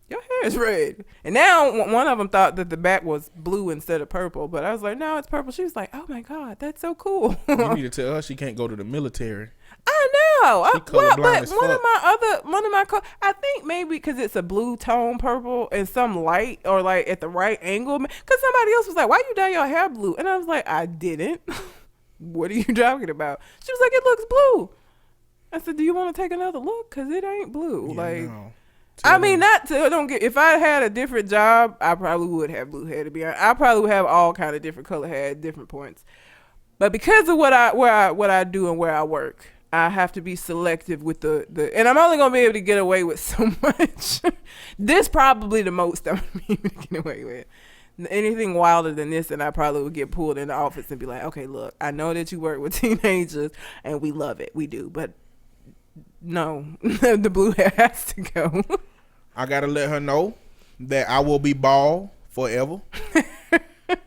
Speaker 2: your hair is red. And now one of them thought that the back was blue instead of purple. But I was like, no, it's purple. She was like, oh my God, that's so cool.
Speaker 1: You need to tell her she can't go to the military.
Speaker 2: I know.
Speaker 1: She colorblind as
Speaker 2: one
Speaker 1: fuck.
Speaker 2: of my I think maybe because it's a blue tone purple and some light or like at the right angle. Because somebody else was like, why you dye your hair blue? And I was like, I didn't. What are you talking about? She was like, it looks blue. I said, do you want to take another look? Because it ain't blue.
Speaker 1: Yeah,
Speaker 2: like,
Speaker 1: no.
Speaker 2: I mean, if I had a different job, I probably would have blue hair, to be honest. I probably would have all kind of different color hair at different points. But because of what I do and where I work, I have to be selective with the and I'm only going to be able to get away with so much. This probably the most I'm going to be able to get away with. Anything wilder than this, and I probably would get pulled in the office and be like, okay, look, I know that you work with teenagers and we love it. We do. But no, the blue hair has to go.
Speaker 1: I got to let her know that I will be bald forever.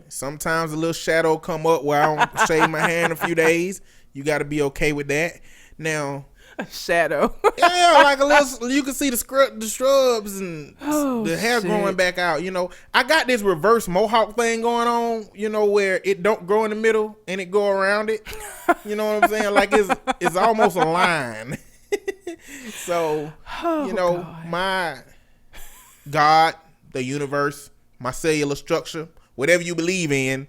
Speaker 1: Sometimes a little shadow come up where I don't shave my hair in a few days. You got to be okay with that. Now,
Speaker 2: a shadow.
Speaker 1: Yeah, like a little. You can see the shrubs and the hair growing back out. You know, I got this reverse mohawk thing going on. You know, where it don't grow in the middle and it go around it. You know what I'm saying? Like it's almost a line. So, you know, God. My God, the universe, my cellular structure, whatever you believe in,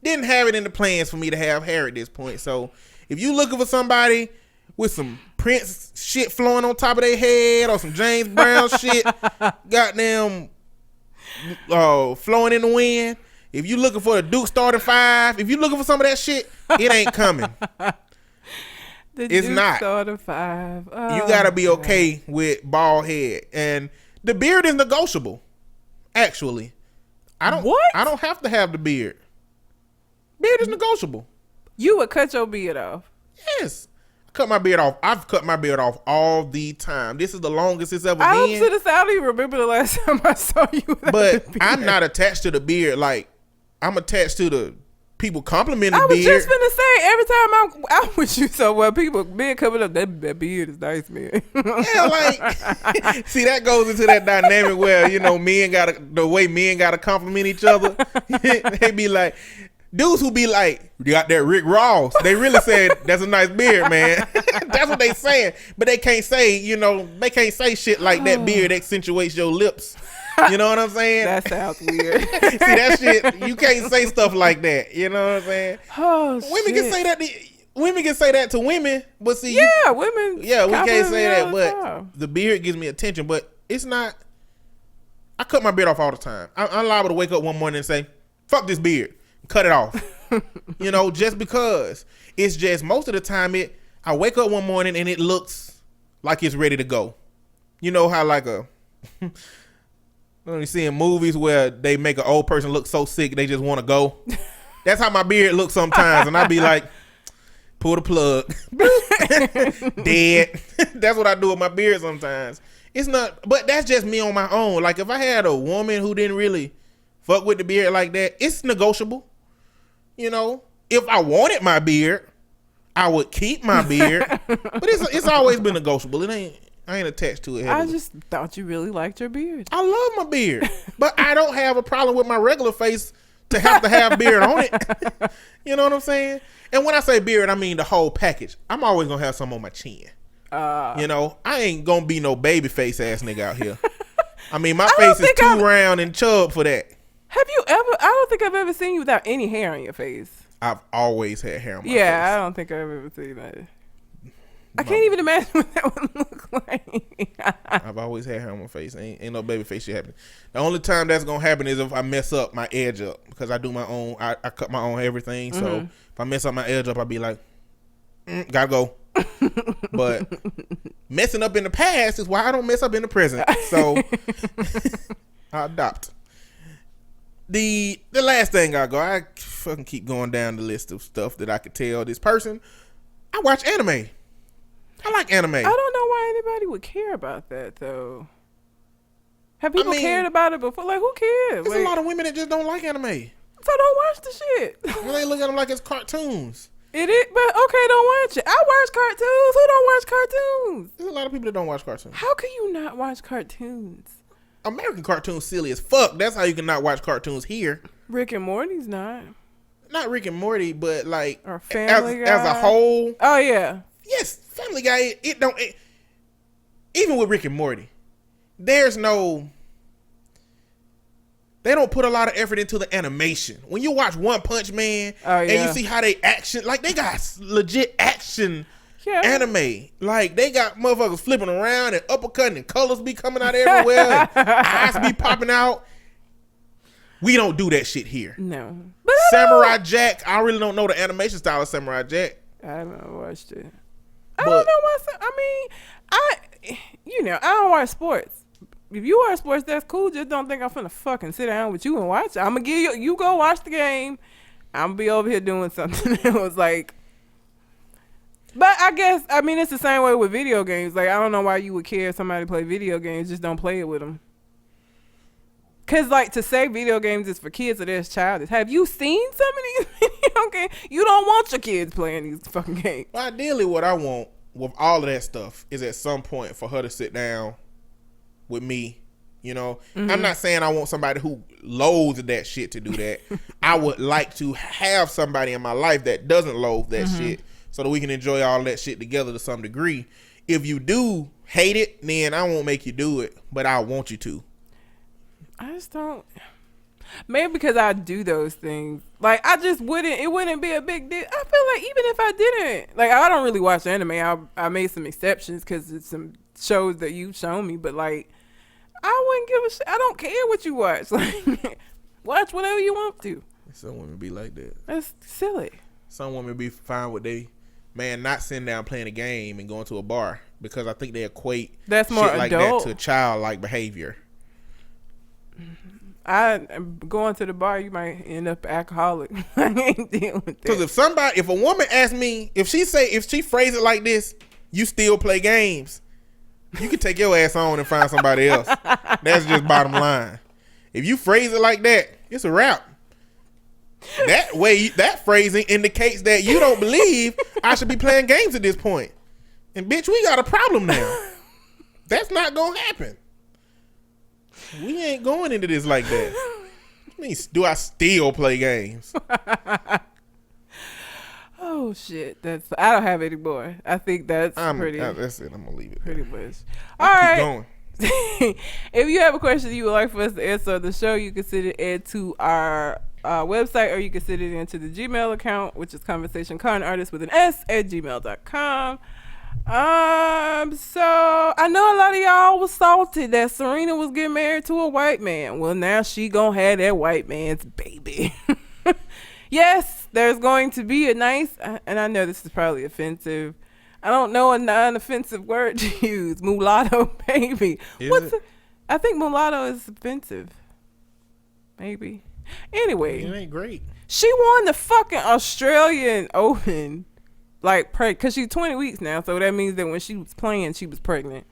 Speaker 1: didn't have it in the plans for me to have hair at this point. So, if you looking for somebody with some Prince shit flowing on top of their head or some James Brown shit, goddamn, flowing in the wind. If you looking for the Duke starting 5, if you looking for some of that shit, it ain't coming. It's not.
Speaker 2: Starting 5. Oh,
Speaker 1: you gotta be okay with bald head, and the beard is negotiable. Actually, I don't have to have the beard. Beard is negotiable.
Speaker 2: You would cut your beard off.
Speaker 1: Yes. cut my beard off. I've cut my beard off all the time. This is the longest it's ever
Speaker 2: I
Speaker 1: been.
Speaker 2: was I don't even remember the last time I saw you.
Speaker 1: But I'm not attached to the beard. Like, I'm attached to the people complimenting the beard.
Speaker 2: I was just gonna say, every time I'm out with you, so well, people beard coming up, that beard is nice, man.
Speaker 1: Yeah, like, see, that goes into that dynamic where, you know, the way men gotta compliment each other. They be like, dudes who be like, you got that Rick Ross. They really said, that's a nice beard, man. That's what they saying. But they can't say, you know, they can't say shit like that beard accentuates your lips. You know what I'm saying?
Speaker 2: That sounds weird.
Speaker 1: See, that shit, you can't say stuff like that. You know what I'm saying?
Speaker 2: Oh,
Speaker 1: women
Speaker 2: shit.
Speaker 1: can say that. Women can say that to women, but see,
Speaker 2: women.
Speaker 1: Yeah, we can't say that. But
Speaker 2: time.
Speaker 1: the beard gives me attention. But it's not. I cut my beard off all the time. I'm liable to wake up one morning and say, "Fuck this beard," cut it off. You know, just because. It's just most of the time I wake up one morning and it looks like it's ready to go. You know how like you see in movies where they make an old person look so sick they just want to go. That's how my beard looks sometimes, and I be like, pull the plug, dead. That's what I do with my beard sometimes. It's not, but that's just me on my own. Like if I had a woman who didn't really fuck with the beard like that, it's negotiable. You know, if I wanted my beard, I would keep my beard, but it's always been negotiable. I ain't attached to it heavily.
Speaker 2: I just thought you really liked your beard.
Speaker 1: I love my beard, but I don't have a problem with my regular face to have beard on it. You know what I'm saying? And when I say beard, I mean the whole package. I'm always gonna have some on my chin. You know, I ain't gonna be no baby face ass nigga out here. I mean, my face is too round and chub for that.
Speaker 2: Have you ever? I don't think I've ever seen you without any hair on your face.
Speaker 1: I've always had hair on my face.
Speaker 2: Yeah, I don't think I've ever seen that. I can't even imagine what that would look like.
Speaker 1: I've always had hair on my face. Ain't no baby face shit happening. The only time that's gonna happen is if I mess up my edge up, because I do my own. I cut my own everything. So if I mess up my edge up, I'll be like, gotta go. But messing up in the past is why I don't mess up in the present. So I adopt. The last thing I fucking keep going down the list of stuff that I could tell this person. I watch anime. I like anime.
Speaker 2: I don't know why anybody would care about that though. Have people cared about it before? Like, who cares?
Speaker 1: There's a lot of women that just don't like anime.
Speaker 2: So don't watch the shit.
Speaker 1: Well, they look at them like it's cartoons.
Speaker 2: It is, but okay, don't watch it. I watch cartoons. Who don't watch cartoons?
Speaker 1: There's a lot of people that don't watch cartoons.
Speaker 2: How can you not watch cartoons?
Speaker 1: American cartoons silly as fuck. That's how you can not watch cartoons here.
Speaker 2: Rick and Morty's not.
Speaker 1: Not Rick and Morty, but like
Speaker 2: or Family Guy.
Speaker 1: As a whole.
Speaker 2: Oh yeah.
Speaker 1: Yes, Family Guy. Even with Rick and Morty, they don't put a lot of effort into the animation. When you watch One Punch Man, and you see how they action, like they got legit action anime. Like they got motherfuckers flipping around and uppercutting and colors be coming out everywhere and eyes be popping out. We don't do that shit here.
Speaker 2: No.
Speaker 1: Samurai Jack, I really don't know the animation style of Samurai Jack.
Speaker 2: I haven't watched it. I don't know why. I don't watch sports. If you watch sports, that's cool. Just don't think I'm finna fucking sit down with you and watch it. I'm gonna give you go watch the game. I'm gonna be over here doing something else. Like, but I guess it's the same way with video games. Like, I don't know why you would care if somebody play video games. Just don't play it with them. Cause like to say video games is for kids or that's childish. Have you seen some of these video games? You don't want your kids playing these fucking games.
Speaker 1: Well, ideally, what I want with all of that stuff is at some point for her to sit down with me. You know, I'm not saying I want somebody who loathes that shit to do that. I would like to have somebody in my life that doesn't loathe that shit, so that we can enjoy all that shit together to some degree. If you do hate it, then I won't make you do it, but I want you to.
Speaker 2: I just don't. Maybe because I do those things. Like, it wouldn't be a big deal. I feel like even if I didn't, like, I don't really watch anime. I made some exceptions because it's some shows that you've shown me, but like, I wouldn't give a shit. I don't care what you watch. Like, watch whatever you want to.
Speaker 1: Some women be like that.
Speaker 2: That's silly.
Speaker 1: Some women be fine with not sitting down playing a game and going to a bar, because I think they equate
Speaker 2: that's more
Speaker 1: shit like
Speaker 2: adult
Speaker 1: that to childlike behavior.
Speaker 2: Going to the bar, you might end up alcoholic. I ain't dealing with that.
Speaker 1: Because if a woman asks me, if she phrase it like this, you still play games, you can take your ass on and find somebody else. That's just bottom line. If you phrase it like that, it's a wrap. That phrasing indicates that you don't believe I should be playing games at this point. And bitch, we got a problem now. That's not gonna happen. We ain't going into this like that. I mean, do I still play games?
Speaker 2: Oh shit! I don't have any more. I think that's pretty.
Speaker 1: That's it. I'm gonna leave it.
Speaker 2: Pretty much. All right. Going. If you have a question you would like for us to answer on the show, you can send it into our website, or you can send it into the Gmail account, which is conversationconartist with an s@gmail.com. So I know a lot of y'all was salty that Serena was getting married to a white man. Well, now she gonna have that white man's baby. Yes, there's going to be a nice, and I know this is probably offensive. I don't know a non-offensive word to use. Mulatto baby. I think mulatto is offensive. Maybe. Anyway.
Speaker 1: It ain't great.
Speaker 2: She won the fucking Australian Open. Like, because she's 20 weeks now. So that means that when she was playing, she was pregnant.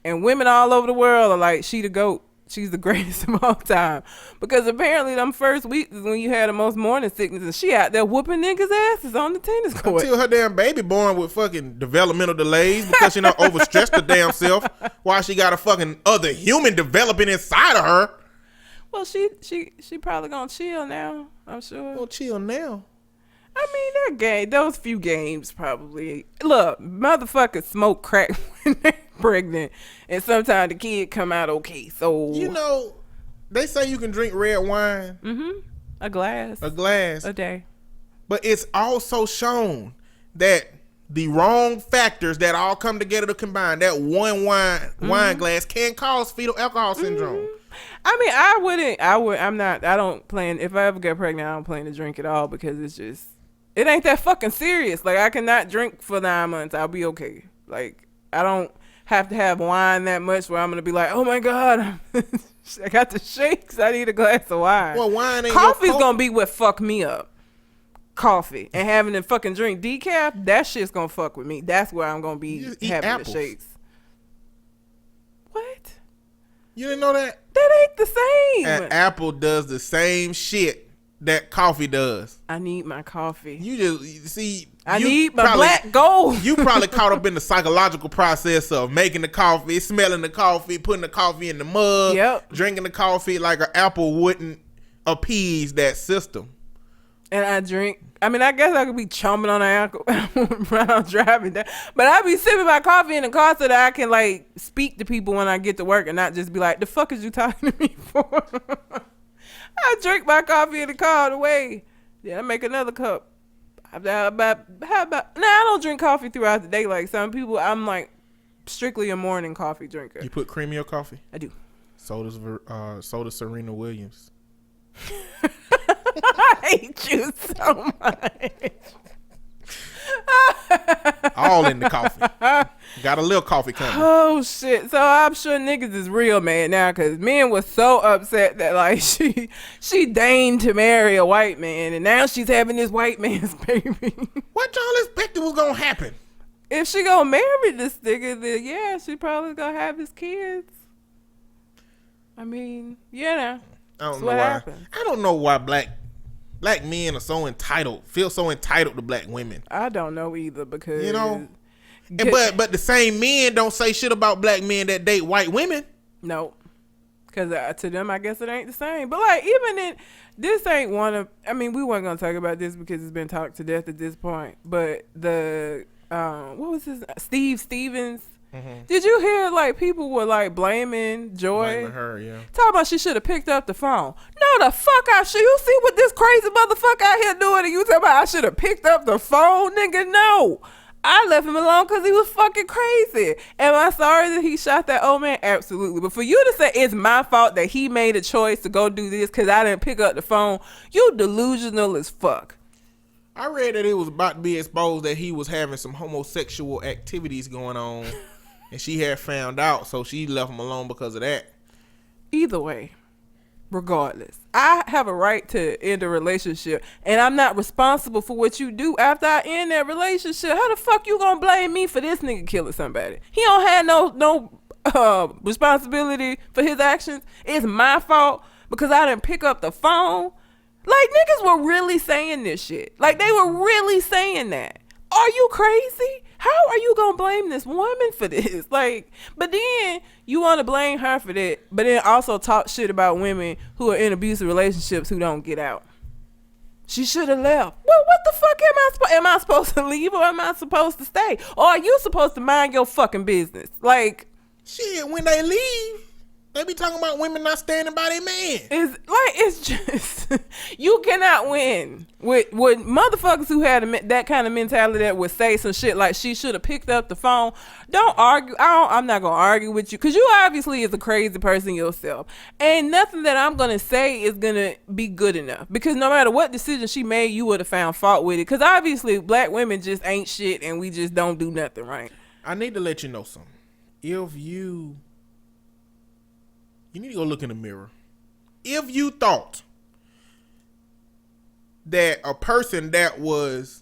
Speaker 2: And women all over the world are like, she the GOAT. She's the greatest of all time. Because apparently them first weeks is when you had the most morning sickness, and she out there whooping niggas' asses on the tennis court.
Speaker 1: Until her damn baby born with fucking developmental delays because she done overstressed her damn self while she got a fucking other human developing inside of her.
Speaker 2: Well, she probably gonna chill now, I'm sure.
Speaker 1: Well, chill now.
Speaker 2: I mean, those few games probably. Look, motherfuckers smoke crack when they're pregnant, and sometimes the kid come out okay. So
Speaker 1: you know, they say you can drink red wine.
Speaker 2: Mm-hmm. A glass
Speaker 1: a
Speaker 2: day.
Speaker 1: But it's also shown that the wrong factors that all come together to combine that one wine glass can cause fetal alcohol syndrome.
Speaker 2: Mm-hmm. I mean, I don't plan. If I ever get pregnant, I don't plan to drink at all because it ain't that fucking serious. Like, I cannot drink for 9 months. I'll be okay. Like, I don't have to have wine that much where I'm going to be like, oh my God, I got the shakes. I need a glass of wine.
Speaker 1: Well, wine ain't
Speaker 2: Coffee's going to be what fuck me up. Coffee. And having to fucking drink decaf, that shit's going to fuck with me. That's where I'm going to be having apples. The shakes. What?
Speaker 1: You didn't know that?
Speaker 2: That ain't the same.
Speaker 1: An apple does the same shit that coffee does.
Speaker 2: I need my coffee.
Speaker 1: I
Speaker 2: need my black gold.
Speaker 1: You probably caught up in the psychological process of making the coffee, smelling the coffee, putting the coffee in the mug, drinking the coffee like an apple wouldn't appease that system.
Speaker 2: And I drink. I mean, I guess I could be chomping on an apple around driving that, but I be sipping my coffee in the car so that I can like speak to people when I get to work and not just be like, "The fuck is you talking to me for?" I drink my coffee in the car on the way. Then I make another cup. How about? I don't drink coffee throughout the day like some people. I'm like strictly a morning coffee drinker.
Speaker 1: You put cream in your coffee?
Speaker 2: I do.
Speaker 1: So does Serena Williams.
Speaker 2: I hate you so much.
Speaker 1: All in the coffee. Got a little coffee coming.
Speaker 2: Oh shit! So I'm sure niggas is real mad now because men was so upset that like she deigned to marry a white man and now she's having this white man's baby.
Speaker 1: What y'all expected was gonna happen?
Speaker 2: If she gonna marry this nigga, then yeah, she probably gonna have his kids. I mean, yeah.
Speaker 1: I don't know why black men are so entitled, feel so entitled to black women.
Speaker 2: I don't know either because
Speaker 1: but the same men don't say shit about black men that date white women.
Speaker 2: No, because to them I guess it ain't the same. But like even in this ain't one of. I mean, we weren't gonna talk about this because it's been talked to death at this point. But the what was his Steve Stevens? Mm-hmm. Did you hear like people were like blaming Joy?
Speaker 1: Her, yeah.
Speaker 2: Talking about she should have picked up the phone. No, the fuck I should. You see what this crazy motherfucker out here doing? And you talking about I should have picked up the phone, nigga? No, I left him alone because he was fucking crazy. Am I sorry that he shot that old man? Absolutely. But for you to say it's my fault that he made a choice to go do this because I didn't pick up the phone, you delusional as fuck.
Speaker 1: I read that it was about to be exposed that he was having some homosexual activities going on. And she had found out, so she left him alone because of that.
Speaker 2: Either way, regardless. I have a right to end a relationship, and I'm not responsible for what you do after I end that relationship. How the fuck you gonna blame me for this nigga killing somebody? He don't have no responsibility for his actions. It's my fault because I didn't pick up the phone. Like, niggas were really saying this shit. Like, they were really saying that. Are you crazy? How are you gonna blame this woman for this? Like, but then you want to blame her for that, but then also talk shit about women who are in abusive relationships who don't get out. She should have left. Well, what the fuck am I supposed to leave, or am I supposed to stay? Or are you supposed to mind your fucking business? Like,
Speaker 1: shit, when they leave, they be talking about women not standing by their man.
Speaker 2: It's just you cannot win with motherfuckers who had that kind of mentality that would say some shit like she should have picked up the phone. Don't argue. I'm not gonna argue with you because you obviously is a crazy person yourself, and nothing that I'm gonna say is gonna be good enough because no matter what decision she made, you would have found fault with it. Because obviously, black women just ain't shit, and we just don't do nothing right.
Speaker 1: I need to let you know something. If you need to go look in the mirror. If you thought that a person that was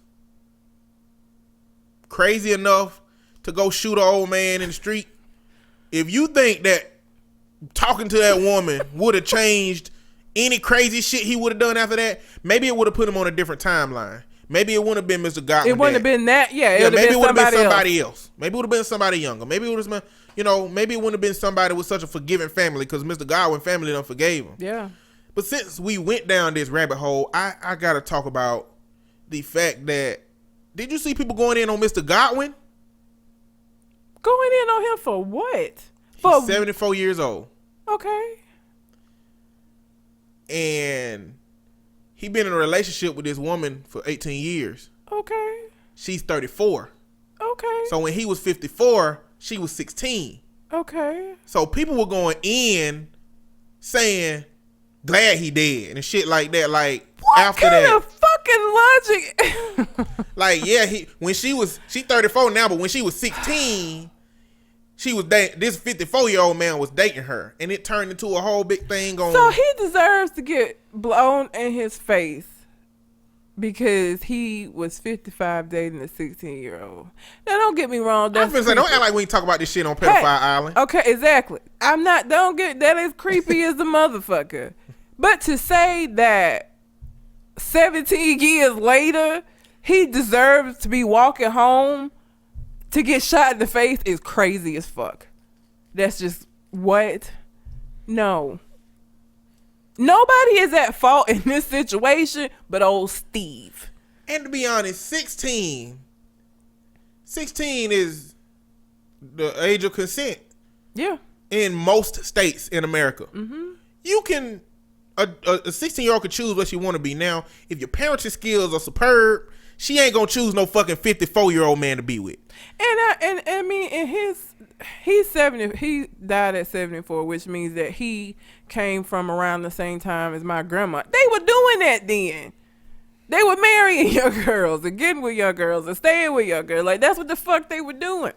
Speaker 1: crazy enough to go shoot an old man in the street, if you think that talking to that woman would have changed any crazy shit he would have done after that, maybe it would have put him on a different timeline. Maybe it wouldn't have been Mr. Godwin.
Speaker 2: It wouldn't have been that. Yeah,
Speaker 1: maybe it would have been somebody else. Maybe it would have been somebody younger. Maybe it would have been, maybe it wouldn't have been somebody with such a forgiving family because Mr. Godwin family done forgave him.
Speaker 2: Yeah.
Speaker 1: But since we went down this rabbit hole, I got to talk about the fact that, did you see people going in on Mr. Godwin?
Speaker 2: Going in on him for what?
Speaker 1: He's 74 years old.
Speaker 2: Okay.
Speaker 1: And he been in a relationship with this woman for 18 years.
Speaker 2: Okay.
Speaker 1: She's 34.
Speaker 2: Okay.
Speaker 1: So when he was 54, she was 16.
Speaker 2: Okay.
Speaker 1: So people were going in saying, glad he dead and shit like that. Like,
Speaker 2: what
Speaker 1: after
Speaker 2: kind
Speaker 1: that,
Speaker 2: of fucking logic?
Speaker 1: like, yeah, she 34 now, but when she was 16, she was dating, this 54-year-old man was dating her, and it turned into a whole big thing on.
Speaker 2: So he deserves to get blown in his face because he was 55 dating a 16-year-old. Now, don't get me wrong.
Speaker 1: I'm gonna say, don't act like we ain't talk about this shit on Pedophile Island.
Speaker 2: Okay, exactly. That is creepy as a motherfucker. But to say that 17 years later, he deserves to be walking home to get shot in the face is crazy as fuck. That's just, what? No. Nobody is at fault in this situation but old Steve.
Speaker 1: And to be honest, 16 is the age of consent.
Speaker 2: Yeah.
Speaker 1: In most states in America.
Speaker 2: Mm-hmm.
Speaker 1: You can, a 16-year-old can choose what she want to be. Now, if your parenting skills are superb, she ain't gonna choose no fucking 54-year-old man to be with.
Speaker 2: And I mean, he's 70. He died at 74, which means that he came from around the same time as my grandma. They were doing that then. They were marrying young girls and getting with young girls and staying with young girls. Like, that's what the fuck they were doing.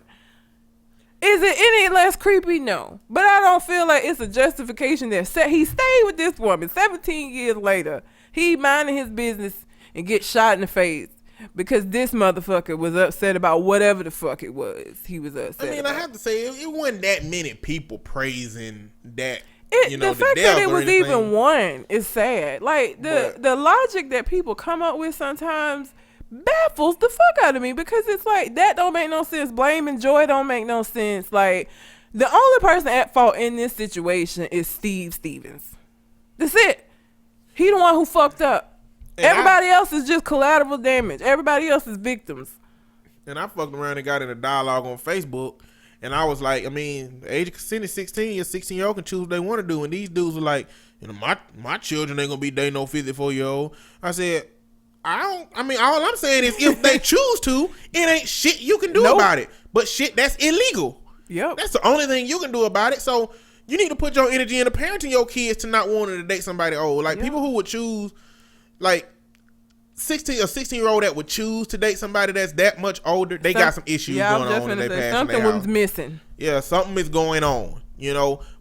Speaker 2: Is it any less creepy? No. But I don't feel like it's a justification that he stayed with this woman 17 years later. He minding his business and get shot in the face because this motherfucker was upset about whatever the fuck it was he was upset about.
Speaker 1: I have to say, it wasn't that many people praising that.
Speaker 2: The fact that it was even one is sad. Like, the logic that people come up with sometimes baffles the fuck out of me because it's like, that don't make no sense. Blame and joy don't make no sense. Like, the only person at fault in this situation is Steve Stevens. That's it. He the one who fucked up. And everybody else is just collateral damage. Everybody else is victims.
Speaker 1: And I fucked around and got in a dialogue on Facebook. And I was like, the age of consent is 16. Your 16-year-old can choose what they want to do. And these dudes were like, my children ain't going to be dating no 54-year-old. I said, all I'm saying is if they choose to, it ain't shit you can do about it. But shit, that's illegal.
Speaker 2: Yep.
Speaker 1: That's the only thing you can do about it. So you need to put your energy into parenting your kids to not wanting to date somebody old. Like, people who would choose, like, a 16-year-old that would choose to date somebody that's that much older, they got some issues going on in their past.
Speaker 2: Something was missing.
Speaker 1: Yeah, something is going on,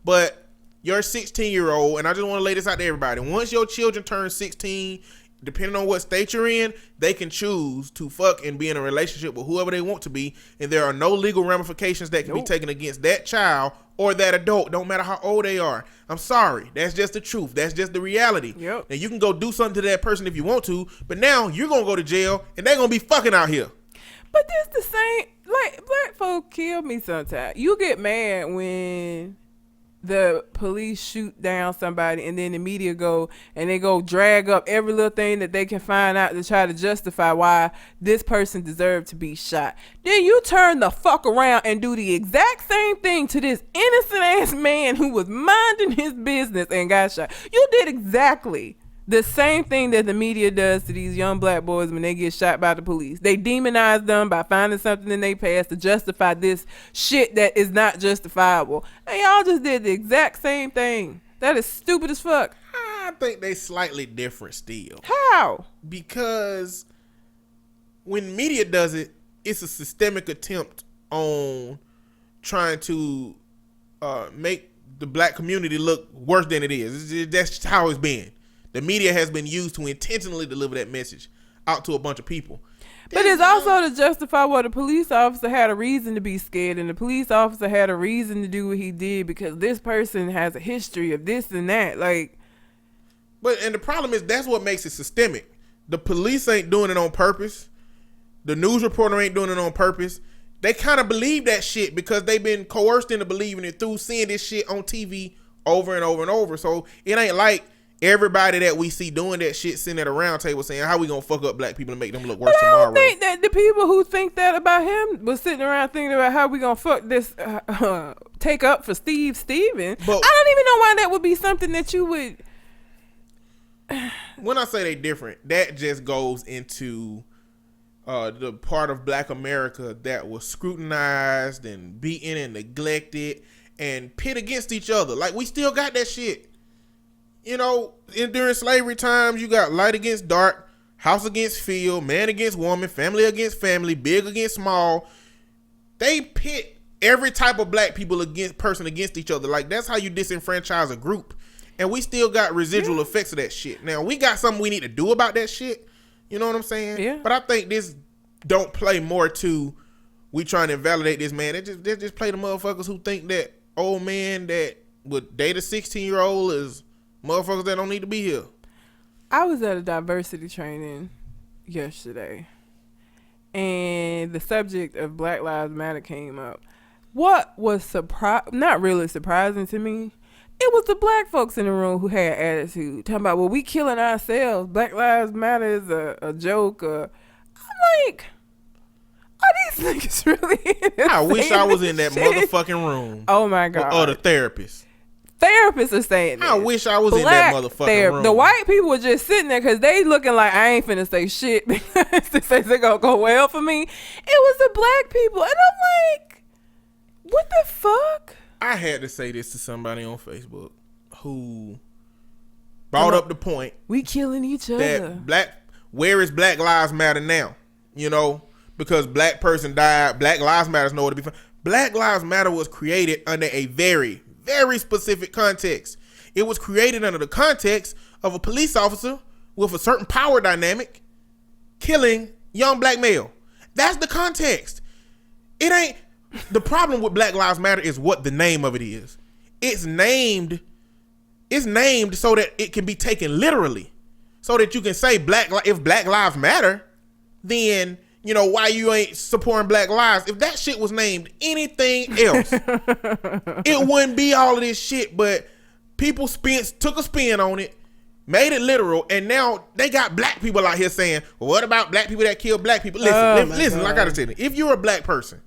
Speaker 1: But your 16-year-old, and I just want to lay this out to everybody. Once your children turn 16, depending on what state you're in, they can choose to fuck and be in a relationship with whoever they want to be, and there are no legal ramifications that can be taken against that child or that adult, don't matter how old they are. I'm sorry. That's just the truth. That's just the reality.
Speaker 2: Yep.
Speaker 1: Now, you can go do something to that person if you want to, but now you're going to go to jail, and they're going to be fucking out here.
Speaker 2: But that's the same, like, black folk kill me sometimes. You get mad when the police shoot down somebody and then the media go and they go drag up every little thing that they can find out to try to justify why this person deserved to be shot. Then you turn the fuck around and do the exact same thing to this innocent ass man who was minding his business and got shot. You did exactly the same thing that the media does to these young black boys when they get shot by the police. They demonize them by finding something in their past to justify this shit that is not justifiable. And y'all just did the exact same thing. That is stupid as fuck.
Speaker 1: I think they slightly different still.
Speaker 2: How?
Speaker 1: Because when media does it, it's a systemic attempt on trying to make the black community look worse than it is. That's how it's been. The media has been used to intentionally deliver that message out to a bunch of people.
Speaker 2: But it's also to justify what the police officer had a reason to be scared, and the police officer had a reason to do what he did because this person has a history of this and that.
Speaker 1: And the problem is that's what makes it systemic. The police ain't doing it on purpose. The news reporter ain't doing it on purpose. They kind of believe that shit because they've been coerced into believing it through seeing this shit on TV over and over and over. So it ain't like everybody that we see doing that shit sitting at a round table saying, how we gonna fuck up black people and make them look worse tomorrow? I don't
Speaker 2: think that the people who think that about him was sitting around thinking about how we gonna fuck this, take up for Steven. But I don't even know why that would be something that you would.
Speaker 1: When I say they different, that just goes into the part of black America that was scrutinized and beaten and neglected and pit against each other. Like, we still got that shit. You know, during slavery times, you got light against dark, house against field, man against woman, family against family, big against small. They pit every type of black people against each other. Like, that's how you disenfranchise a group. And we still got residual effects of that shit. Now, we got something we need to do about that shit. You know what I'm saying?
Speaker 2: Yeah.
Speaker 1: But I think this don't play more to we trying to invalidate this man. They just play the motherfuckers who think that old man that would date a 16-year-old is motherfuckers that don't need to be here.
Speaker 2: I was at a diversity training yesterday, and the subject of Black Lives Matter came up. What was not really surprising to me, it was the black folks in the room who had attitude, talking about, well, we killing ourselves. Black Lives Matter is a joke. I'm like, are these niggas really?
Speaker 1: I wish I was in that motherfucking room.
Speaker 2: Oh my God.
Speaker 1: Or the therapist.
Speaker 2: Therapists are saying this.
Speaker 1: I wish I was in that motherfucking room.
Speaker 2: The white people were just sitting there because they looking like I ain't finna say shit because they say it's gonna go well for me. It was the black people, and I'm like, what the fuck?
Speaker 1: I had to say this to somebody on Facebook who brought up the point.
Speaker 2: We killing each other.
Speaker 1: Where is Black Lives Matter now? You know, because black person died, Black Lives Matter is nowhere to be found. Black Lives Matter was created under a very, very specific context. It was created under the context of a police officer with a certain power dynamic killing young black male. That's the context. It ain't. The problem with Black Lives Matter is what the name of it is. It's named so that it can be taken literally. So that you can say if Black Lives Matter, then, you know, why you ain't supporting Black Lives. If that shit was named anything else, it wouldn't be all of this shit. But people took a spin on it, made it literal, and now they got black people out here saying, well, what about black people that kill black people? Listen, I gotta tell you, if you're a black person,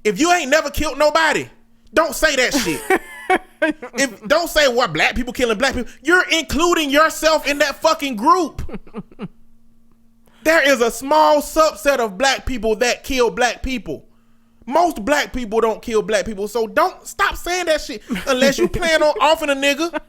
Speaker 1: if you ain't never killed nobody, don't say that shit. Don't say what black people killing black people. You're including yourself in that fucking group. There is a small subset of black people that kill black people. Most black people don't kill black people, so don't stop saying that shit unless you plan on offing a nigga.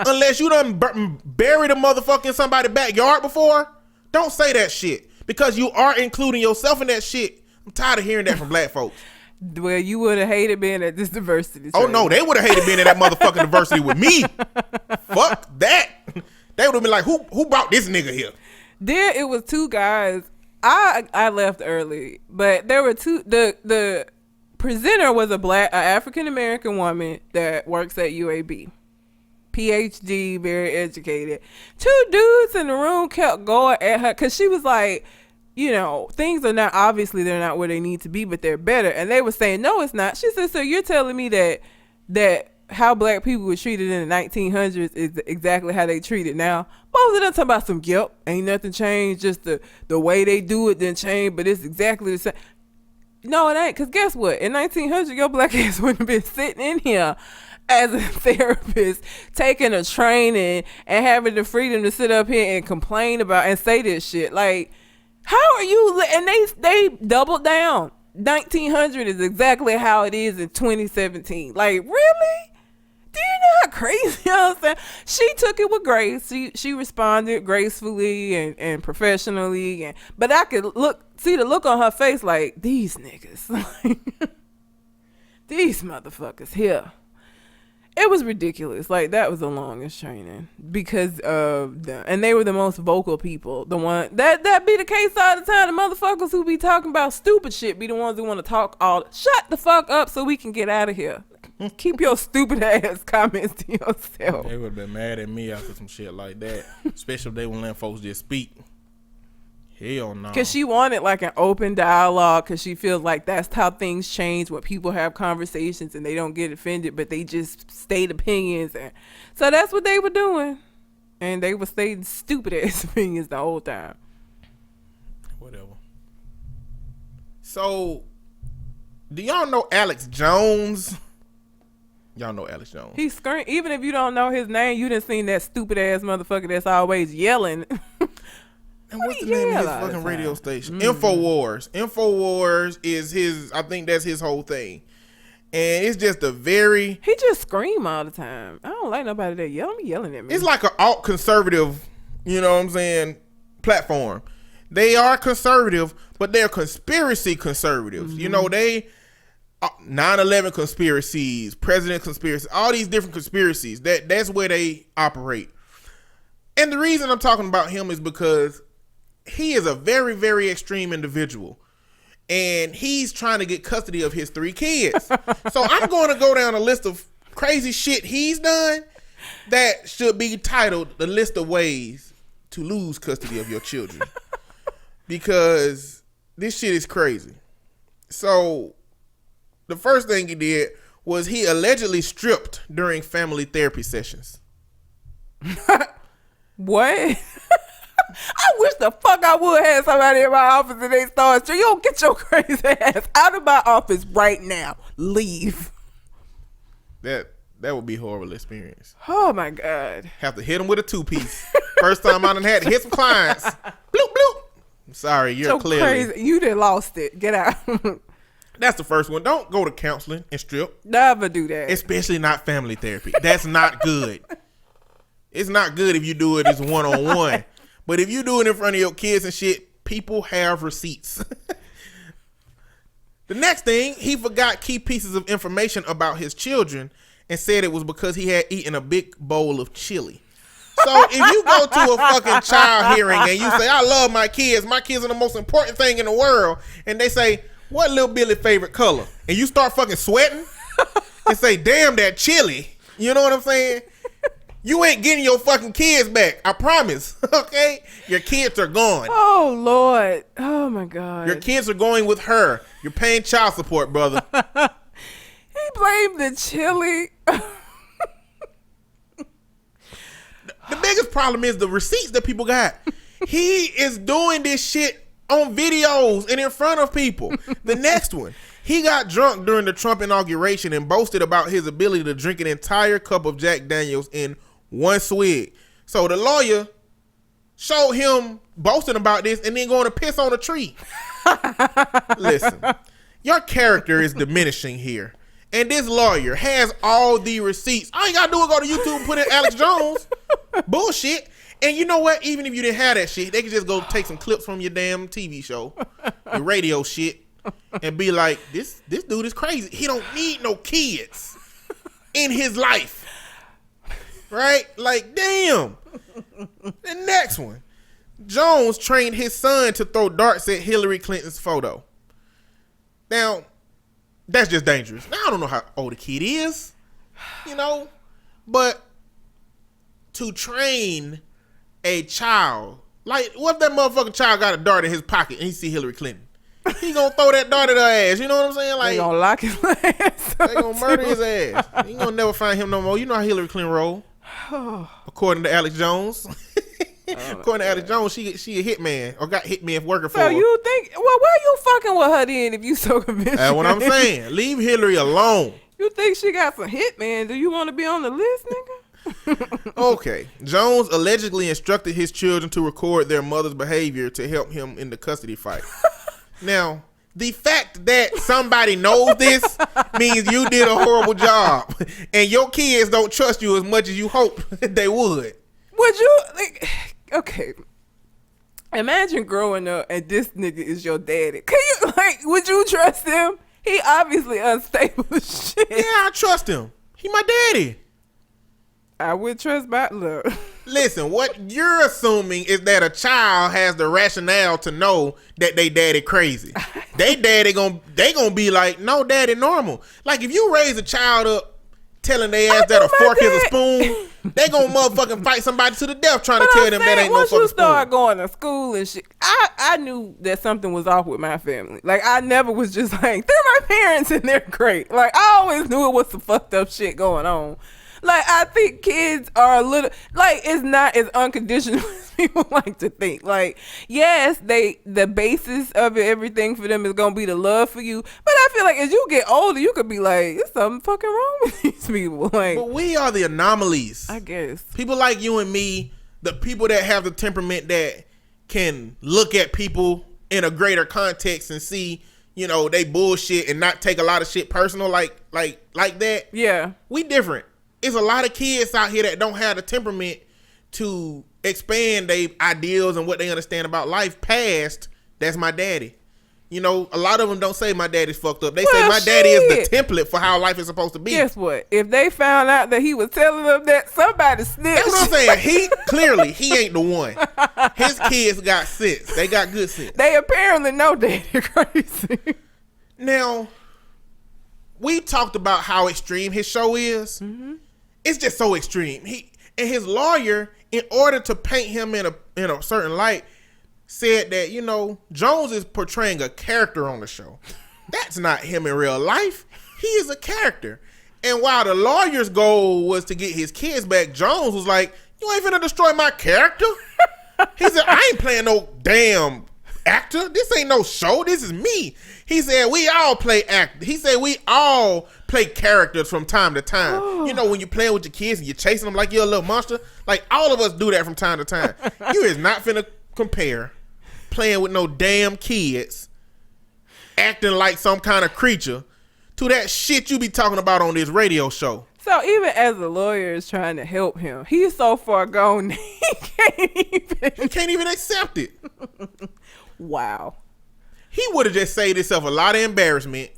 Speaker 1: Unless you done buried a motherfucker in somebody's backyard before. Don't say that shit because you are including yourself in that shit. I'm tired of hearing that from black folks.
Speaker 2: Well, you would have hated being at this diversity.
Speaker 1: Oh no, they would have hated being at that motherfucking diversity with me. Fuck that. They would have been like, who brought this nigga here?
Speaker 2: There, it was two guys. I left early, but there were two. The presenter was a African American woman that works at UAB, PhD, very educated. Two dudes in the room kept going at her because she was like, you know, things are not, obviously they're not where they need to be, but they're better. And they were saying, no, it's not. She said, so you're telling me that how black people were treated in the 1900s is exactly how they treated now? Both of them talking about some, yep, ain't nothing changed, just the way they do it didn't change, but it's exactly the same. No, it ain't, because guess what? In 1900, your black ass wouldn't have been sitting in here as a therapist, taking a training and having the freedom to sit up here and complain about and say this shit. Like, how are you? And they doubled down. 1900 is exactly how it is in 2017. Like, really? Do you know how crazy? You know what I'm saying? She took it with grace. She responded gracefully and professionally. But I could see the look on her face like, these niggas. These motherfuckers here. It was ridiculous. Like, that was the longest training because of them. And they were the most vocal people. The one that be the case all the time. The motherfuckers who be talking about stupid shit be the ones who want to talk all. Shut the fuck up so we can get out of here. Keep your stupid ass comments to yourself.
Speaker 1: They would have been mad at me after some shit like that. Especially if they wouldn't let folks just speak. Hell no.
Speaker 2: Because she wanted like an open dialogue because she feels like that's how things change when people have conversations and they don't get offended, but they just state opinions. And so that's what they were doing. And they were stating stupid ass opinions the whole time.
Speaker 1: Whatever. So, do y'all know Alex Jones? Y'all know Alex Jones.
Speaker 2: He screamed. Even if you don't know his name, you done seen that stupid ass motherfucker that's always yelling.
Speaker 1: And what's the name of his fucking radio station? InfoWars. InfoWars is his, I think that's his whole thing. And it's just a very...
Speaker 2: He just scream all the time. I don't like nobody that yelling at me.
Speaker 1: It's like an alt conservative, you know what I'm saying, platform. They are conservative, but they're conspiracy conservatives. You know, they... 9/11 conspiracies, president conspiracy, all these different conspiracies. That's where they operate. And the reason I'm talking about him is because he is a very, very extreme individual. And he's trying to get custody of his 3 kids. So I'm going to go down a list of crazy shit he's done that should be titled The List of Ways to Lose Custody of Your Children. Because this shit is crazy. So the first thing he did was he allegedly stripped during family therapy sessions.
Speaker 2: What? I wish the fuck I would have somebody in my office and they start, you don't get your crazy ass out of my office right now. Leave.
Speaker 1: That would be a horrible experience.
Speaker 2: Oh my God.
Speaker 1: Have to hit them with a 2-piece. First time I done had to hit some clients. Bloop, bloop. I'm sorry, you're
Speaker 2: so
Speaker 1: clearly
Speaker 2: crazy. You done lost it. Get out.
Speaker 1: That's the first one. Don't go to counseling and strip.
Speaker 2: Never do that.
Speaker 1: Especially not family therapy. That's not good. It's not good if you do it as one-on-one. But if you do it in front of your kids and shit, people have receipts. The next thing, he forgot key pieces of information about his children and said it was because he had eaten a big bowl of chili. So if you go to a fucking child hearing and you say, I love my kids are the most important thing in the world, and they say, what little Billy favorite color? And you start fucking sweating and say, damn, that chili. You know what I'm saying? You ain't getting your fucking kids back. I promise. Okay? Your kids are gone.
Speaker 2: Oh, Lord. Oh, my God.
Speaker 1: Your kids are going with her. You're paying child support, brother.
Speaker 2: He blamed the chili.
Speaker 1: The biggest problem is the receipts that people got. He is doing this shit on videos and in front of people. The next one, he got drunk during the Trump inauguration and boasted about his ability to drink an entire cup of Jack Daniels in one swig. So the lawyer showed him boasting about this and then going to piss on a tree. Listen, your character is diminishing here. And this lawyer has all the receipts. All you gotta do is go to YouTube and put in Alex Jones. Bullshit. And you know what? Even if you didn't have that shit, they could just go take some clips from your damn TV show, your radio shit, and be like, this dude is crazy. He don't need no kids in his life. Right? Like, damn. The next one. Jones trained his son to throw darts at Hillary Clinton's photo. Now, that's just dangerous. Now, I don't know how old the kid is, but to train a child, like, what if that motherfucking child got a dart in his pocket and he see Hillary Clinton? He gonna throw that dart at her ass. You know what I'm saying? Like,
Speaker 2: they gonna lock his ass.
Speaker 1: They gonna murder his ass. You gonna never find him no more. You know how Hillary Clinton roll. According to Alex Jones. According to Alex Jones, she a hitman or got hitmen working for her.
Speaker 2: So you think, well, where you fucking with her then if you so convinced?
Speaker 1: That's what I'm saying. Leave Hillary alone.
Speaker 2: You think she got some hitman? Do you want to be on the list, nigga?
Speaker 1: Okay. Jones allegedly instructed his children to record their mother's behavior to help him in the custody fight. Now, the fact that somebody knows this means you did a horrible job and your kids don't trust you as much as you hope they would.
Speaker 2: Would you, like, okay, imagine growing up and this nigga is your daddy. Can you, like, would you trust him? He obviously unstable as shit.
Speaker 1: Yeah, I trust him. He my daddy.
Speaker 2: I would trust my look.
Speaker 1: Listen, what you're assuming is that a child has the rationale to know that they daddy crazy. They gonna be like, no, daddy normal. Like, if you raise a child up telling their ass that a fork is a spoon, they gonna motherfucking fight somebody to the death trying to tell them that ain't no fucking spoon.
Speaker 2: Once you start going to school and shit, I knew that something was off with my family. Like, I never was just like, they're my parents and they're great. Like, I always knew it was some fucked up shit going on. Like, I think kids are a little, like, it's not as unconditional as people like to think. Like, yes, the basis of it, everything for them is going to be the love for you. But I feel like as you get older, you could be like, there's something fucking wrong with these people. Like,
Speaker 1: but we are the anomalies.
Speaker 2: I guess.
Speaker 1: People like you and me, the people that have the temperament that can look at people in a greater context and see, they bullshit and not take a lot of shit personal like that.
Speaker 2: Yeah.
Speaker 1: We different. It's a lot of kids out here that don't have the temperament to expand their ideals and what they understand about life past, that's my daddy. A lot of them don't say my daddy's fucked up. They say my daddy is the template for how life is supposed to be.
Speaker 2: Guess what? If they found out that he was telling them that, somebody snitched.
Speaker 1: That's what I'm saying. He ain't the one. His kids got sense. They got good sense.
Speaker 2: They apparently know daddy crazy.
Speaker 1: Now, we talked about how extreme his show is. Mm-hmm. It's just so extreme. He and his lawyer, in order to paint him in a certain light, said that, Jones is portraying a character on the show. That's not him in real life. He is a character. And while the lawyer's goal was to get his kids back, Jones was like, you ain't finna destroy my character? He said, I ain't playing no damn actor. This ain't no show. This is me. He said, we all play actors. He said, we all play characters from time to time. Oh. When you're playing with your kids and you're chasing them like you're a little monster, like all of us do that from time to time. You is not finna compare playing with no damn kids, acting like some kind of creature, to that shit you be talking about on this radio show.
Speaker 2: So even as the lawyer is trying to help him, he's so far gone he can't even accept it. Wow.
Speaker 1: He would have just saved himself a lot of embarrassment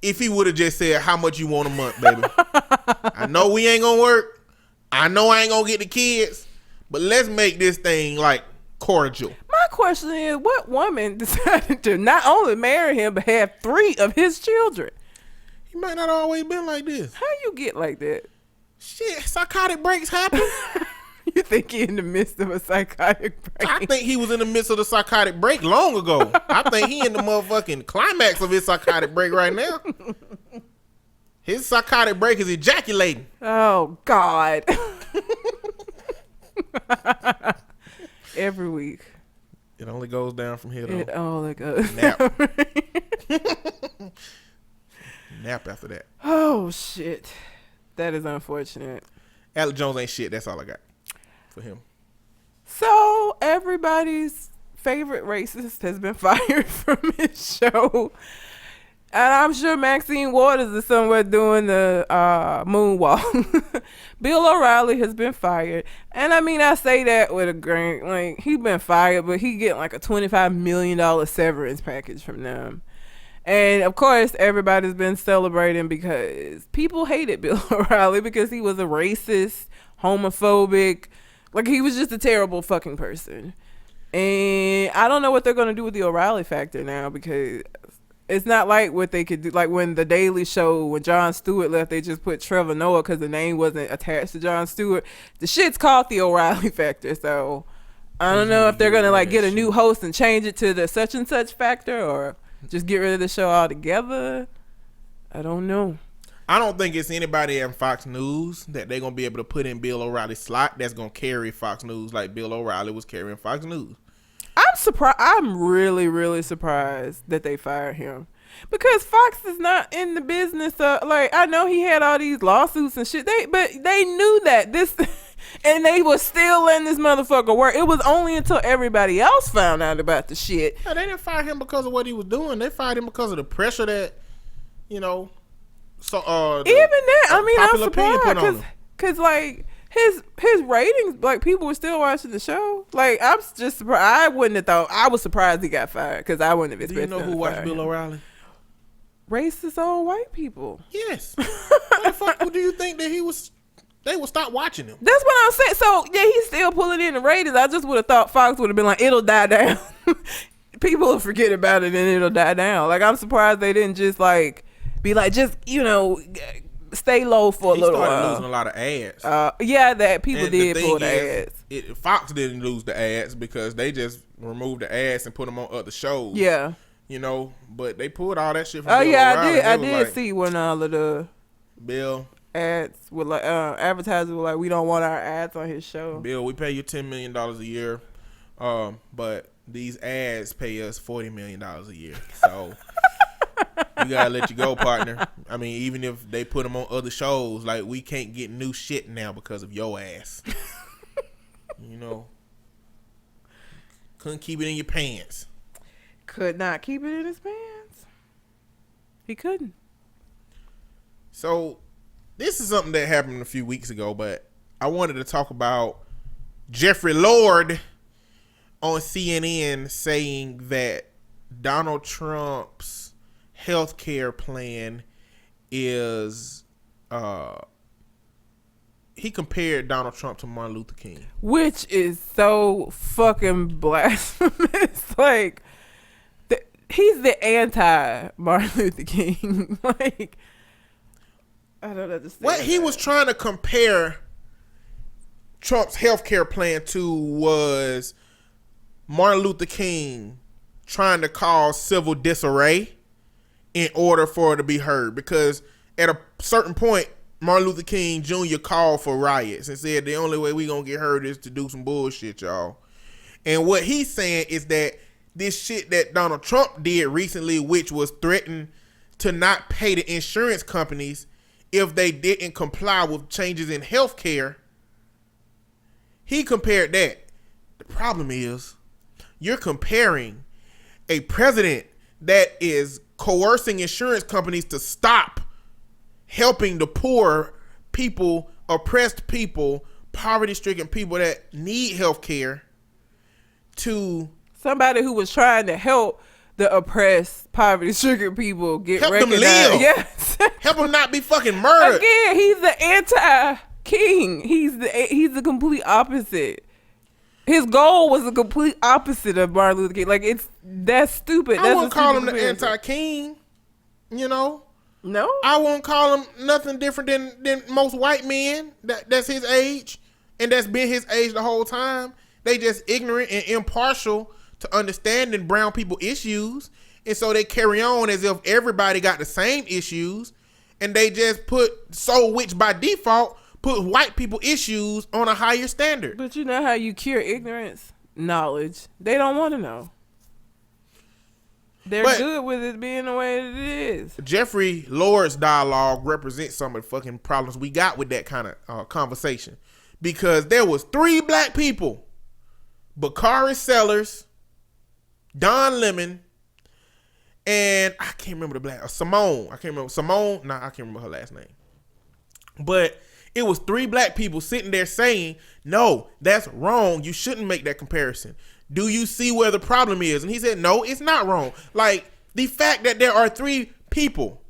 Speaker 1: if he would have just said, how much you want a month, baby? I know we ain't gonna work. I know I ain't gonna get the kids, but let's make this thing like cordial.
Speaker 2: My question is, what woman decided to not only marry him, but have 3 of his children?
Speaker 1: He might not always been like this.
Speaker 2: How you get like that?
Speaker 1: Shit, psychotic breaks happen.
Speaker 2: You think he in the midst of a psychotic break?
Speaker 1: I think he was in the midst of the psychotic break long ago. I think he in the motherfucking climax of his psychotic break right now. His psychotic break is ejaculating.
Speaker 2: Oh, God. Every week.
Speaker 1: It only goes down from here, though.
Speaker 2: It only goes
Speaker 1: Nap. Nap after that.
Speaker 2: Oh, shit. That is unfortunate.
Speaker 1: Alex Jones ain't shit. That's all I got for him.
Speaker 2: So, everybody's favorite racist has been fired from his show. And I'm sure Maxine Waters is somewhere doing the moonwalk. Bill O'Reilly has been fired. And I mean, I say that with a grain. Like, he been fired, but he getting like a $25 million severance package from them. And of course, everybody's been celebrating because people hated Bill O'Reilly because he was a racist, homophobic, like he was just a terrible fucking person. And I don't know what they're gonna do with the O'Reilly factor now, because it's not like what they could do. Like when the Daily Show, when Jon Stewart left, they just put Trevor Noah because the name wasn't attached to Jon Stewart. The shit's called the O'Reilly factor. So I don't know if they're gonna like get a new host and change it to the such and such factor, or just get rid of the show altogether. I don't know.
Speaker 1: I don't think it's anybody in Fox News that they're gonna be able to put in Bill O'Reilly's slot that's gonna carry Fox News like Bill O'Reilly was carrying Fox News.
Speaker 2: I'm surprised. I'm really, really surprised that they fired him, because Fox is not in the business of, like, I know he had all these lawsuits and shit. But they knew that this, and they was still letting this motherfucker work. It was only until everybody else found out about the shit.
Speaker 1: No, they didn't fire him because of what he was doing. They fired him because of the pressure that, you know. So even
Speaker 2: that, I mean, I'm
Speaker 1: surprised
Speaker 2: because like his ratings, like people were still watching the show. Like I'm just surprised. I wouldn't have thought. I was surprised he got fired, because I wouldn't have expected.
Speaker 1: Do you know who watched Bill O'Reilly?
Speaker 2: Racist old white people.
Speaker 1: Yes. What the fuck do you think that they would stop watching him?
Speaker 2: That's what I'm saying. So yeah, he's still pulling in the ratings. I just would have thought Fox would have been like, it'll die down. People will forget about it and it'll die down. Like I'm surprised they didn't just like be like, just, you know, stay low for a little while. He started
Speaker 1: losing a lot of ads.
Speaker 2: Yeah, that people did pull the ads.
Speaker 1: Fox didn't lose the ads because they just removed the ads and put them on other shows.
Speaker 2: Yeah.
Speaker 1: You know, but they pulled all that shit from
Speaker 2: Bill
Speaker 1: O'Reilly.
Speaker 2: I did like, see when all of the
Speaker 1: Bill
Speaker 2: ads were like, advertisers were like, we don't want our ads on his show.
Speaker 1: Bill, we pay you $10 million a year, but these ads pay us $40 million a year. So we gotta let you go, partner. I mean, even if they put them on other shows, like, we can't get new shit now because of your ass. You know, couldn't keep it in your pants.
Speaker 2: Could not keep it in his pants. He couldn't.
Speaker 1: So this is something that happened a few weeks ago, but I wanted to talk about Jeffrey Lord on CNN saying that Donald Trump's healthcare plan is he compared Donald Trump to Martin Luther King,
Speaker 2: which is so fucking blasphemous. Like, he's the anti Martin Luther King. Like, I don't understand.
Speaker 1: What he was trying to compare Trump's healthcare plan to was Martin Luther King trying to cause civil disarray in order for it to be heard. Because at a certain point, Martin Luther King Jr. called for riots and said the only way we gonna get heard is to do some bullshit, y'all. And what he's saying is that this shit that Donald Trump did recently, which was threaten to not pay the insurance companies if they didn't comply with changes in healthcare, he compared that. The problem is, you're comparing a president that is coercing insurance companies to stop helping the poor people, oppressed people, poverty-stricken people that need healthcare, to
Speaker 2: somebody who was trying to help the oppressed, poverty-stricken people get
Speaker 1: help
Speaker 2: recognized.
Speaker 1: Them live.
Speaker 2: Yes.
Speaker 1: Help them not be fucking murdered.
Speaker 2: Again, he's the anti-king. He's the complete opposite. His goal was the complete opposite of Martin Luther King. Like, that's stupid.
Speaker 1: I won't call him the anti-king. You know?
Speaker 2: No?
Speaker 1: I won't call him nothing different than most white men that's his age, and that's been his age the whole time. They just ignorant and impartial to understanding brown people issues, and so they carry on as if everybody got the same issues, and they just which by default put white people issues on a higher standard.
Speaker 2: But you know how you cure ignorance? Knowledge. They don't want to know. They're good with it being the way that it is.
Speaker 1: Jeffrey Lord's dialogue represents some of the fucking problems we got with that kind of conversation, because there was 3 black people: Bakari Sellers, Don Lemon, and I can't remember the black Simone. I can't remember Simone. Nah, I can't remember her last name. But it was 3 black people sitting there saying, "No, that's wrong. You shouldn't make that comparison. Do you see where the problem is?" And he said, "No, it's not wrong." Like, The fact that there are 3 people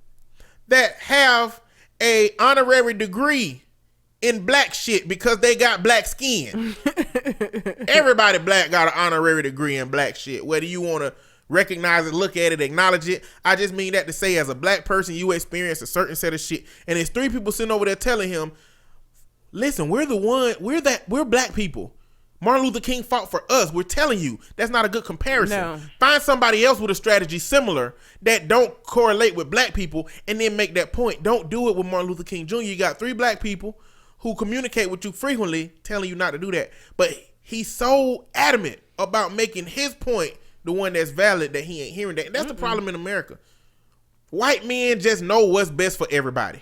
Speaker 1: that have a honorary degree in black shit because they got black skin. Everybody black got an honorary degree in black shit. Whether you want to recognize it, look at it, acknowledge it. I just mean that to say, as a black person, you experience a certain set of shit. And there's 3 people sitting over there telling him, listen, we're black people. Martin Luther King fought for us. We're telling you that's not a good comparison.
Speaker 2: No.
Speaker 1: Find somebody else with a strategy similar that don't correlate with black people and then make that point. Don't do it with Martin Luther King Jr. You got 3 black people who communicate with you frequently telling you not to do that. But he's so adamant about making his point the one that's valid that he ain't hearing that. And that's the problem in America. White men just know what's best for everybody.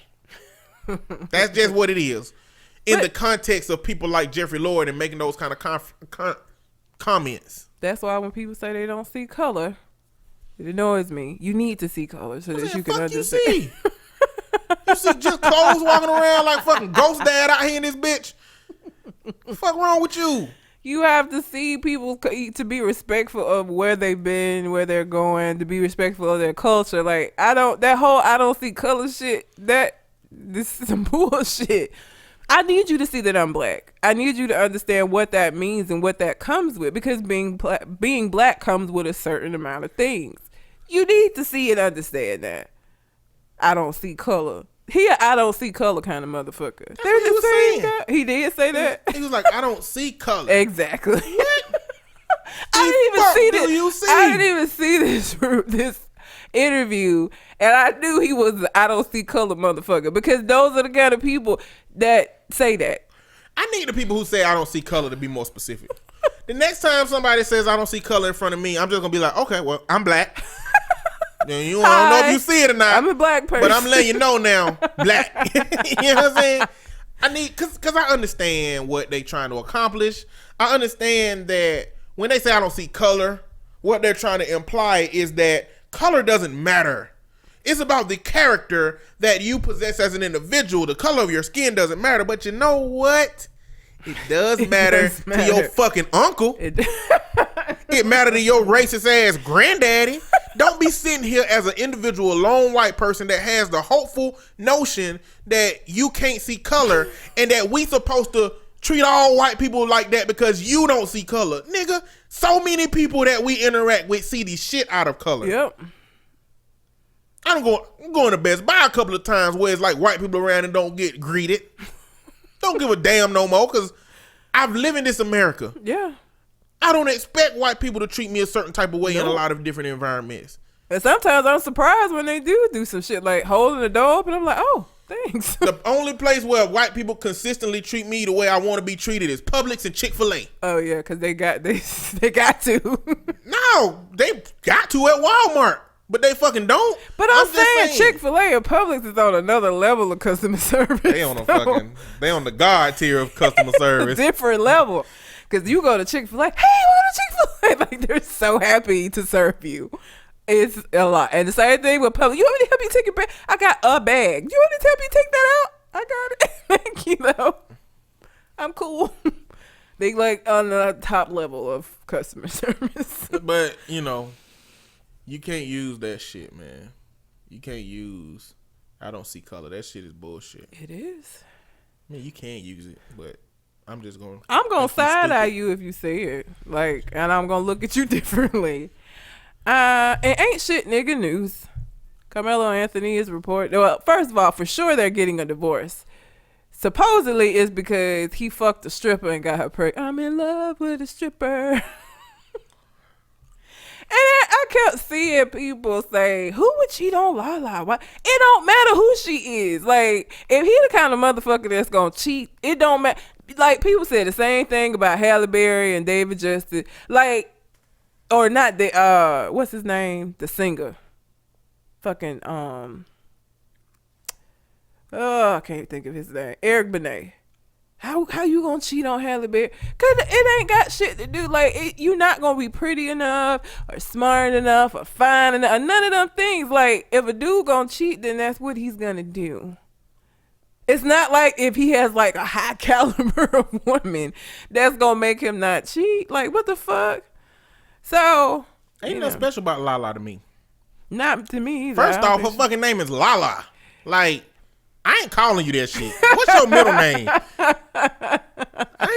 Speaker 1: That's just what it is. In the context of people like Jeffrey Lord and making those kind of comments.
Speaker 2: That's why when people say they don't see color, it annoys me. You need to see color so that you can understand.
Speaker 1: You see just clothes walking around like fucking Ghost Dad out here in this bitch. What the fuck wrong with you?
Speaker 2: You have to see people to be respectful of where they've been, where they're going, to be respectful of their culture. Like, I don't see color shit. This is some bullshit. I need you to see that I'm black. I need you to understand what that means and what that comes with, because being black comes with a certain amount of things. You need to see and understand that. I don't see color. I don't see color kind of motherfucker.
Speaker 1: That's what he was saying.
Speaker 2: He did say that.
Speaker 1: He was like, I don't see color.
Speaker 2: Exactly.
Speaker 1: What?
Speaker 2: I didn't even see this interview, and I knew he was I don't see color motherfucker, because those are the kind of people that say that.
Speaker 1: I need the people who say I don't see color to be more specific. The next time somebody says I don't see color in front of me, I'm just gonna be like, okay, well, I'm black. I don't know if you see it or not.
Speaker 2: I'm a black person,
Speaker 1: but I'm letting you know now, black. You know what I'm saying? I need, cause I understand what they trying to accomplish. I understand that when they say I don't see color, what they're trying to imply is that color doesn't matter. It's about the character that you possess as an individual. The color of your skin doesn't matter. But you know what? It does matter to your fucking uncle. It matter to your racist ass granddaddy. Don't be sitting here as an individual lone white person that has the hopeful notion that you can't see color and that we supposed to treat all white people like that because you don't see color. Nigga, so many people that we interact with see the shit out of color.
Speaker 2: Yep.
Speaker 1: I'm going to Best Buy a couple of times where it's like white people around and don't get greeted. Don't give a damn no more, because I've lived in this America.
Speaker 2: Yeah.
Speaker 1: I don't expect white people to treat me a certain type of way in a lot of different environments.
Speaker 2: And sometimes I'm surprised when they do some shit like holding the door open. I'm like, oh, thanks.
Speaker 1: The only place where white people consistently treat me the way I want to be treated is Publix and Chick-fil-A.
Speaker 2: Oh yeah, because they got to.
Speaker 1: No, they got to at Walmart. But they fucking don't.
Speaker 2: But I'm saying Chick-fil-A and Publix is on another level of customer service.
Speaker 1: They on the God tier of customer service.
Speaker 2: Different level. Because you go to Chick-fil-A, hey, what a Chick-fil-A? Like, they're so happy to serve you. It's a lot. And the same thing with Publix. You want me to help you take your bag? I got a bag. You want me to help you take that out? I got it. Thank you, though. I'm cool. They like on the top level of customer service.
Speaker 1: But, you can't use that shit, man. You can't use I don't see color. That shit is bullshit.
Speaker 2: It is.
Speaker 1: I mean, you can use it, but I'm
Speaker 2: gonna side eye you if you say it. Like, and I'm gonna look at you differently. It ain't shit nigga news. Carmelo Anthony is reported. Well, first of all, for sure they're getting a divorce. Supposedly it's because he fucked a stripper and got her pregnant. I'm in love with a stripper. And I kept seeing people say, who would cheat on Lala? Why? It don't matter who she is. Like, if he the kind of motherfucker that's gonna cheat, it don't matter. Like, people said the same thing about Halle Berry and David Justice. Like, or not the, what's his name? The singer. Fucking, I can't think of his name. Eric Benet. How you gonna cheat on Halle Berry? Cause it ain't got shit to do. Like, you not gonna be pretty enough or smart enough or fine enough or none of them things. Like, if a dude gonna cheat, then that's what he's gonna do. It's not like if he has like a high caliber of woman that's gonna make him not cheat. Like, what the fuck? So
Speaker 1: ain't nothing special about Lala to me.
Speaker 2: Not to me either.
Speaker 1: First off, her fucking name is Lala. Like, I ain't calling you that shit. What's your middle name? I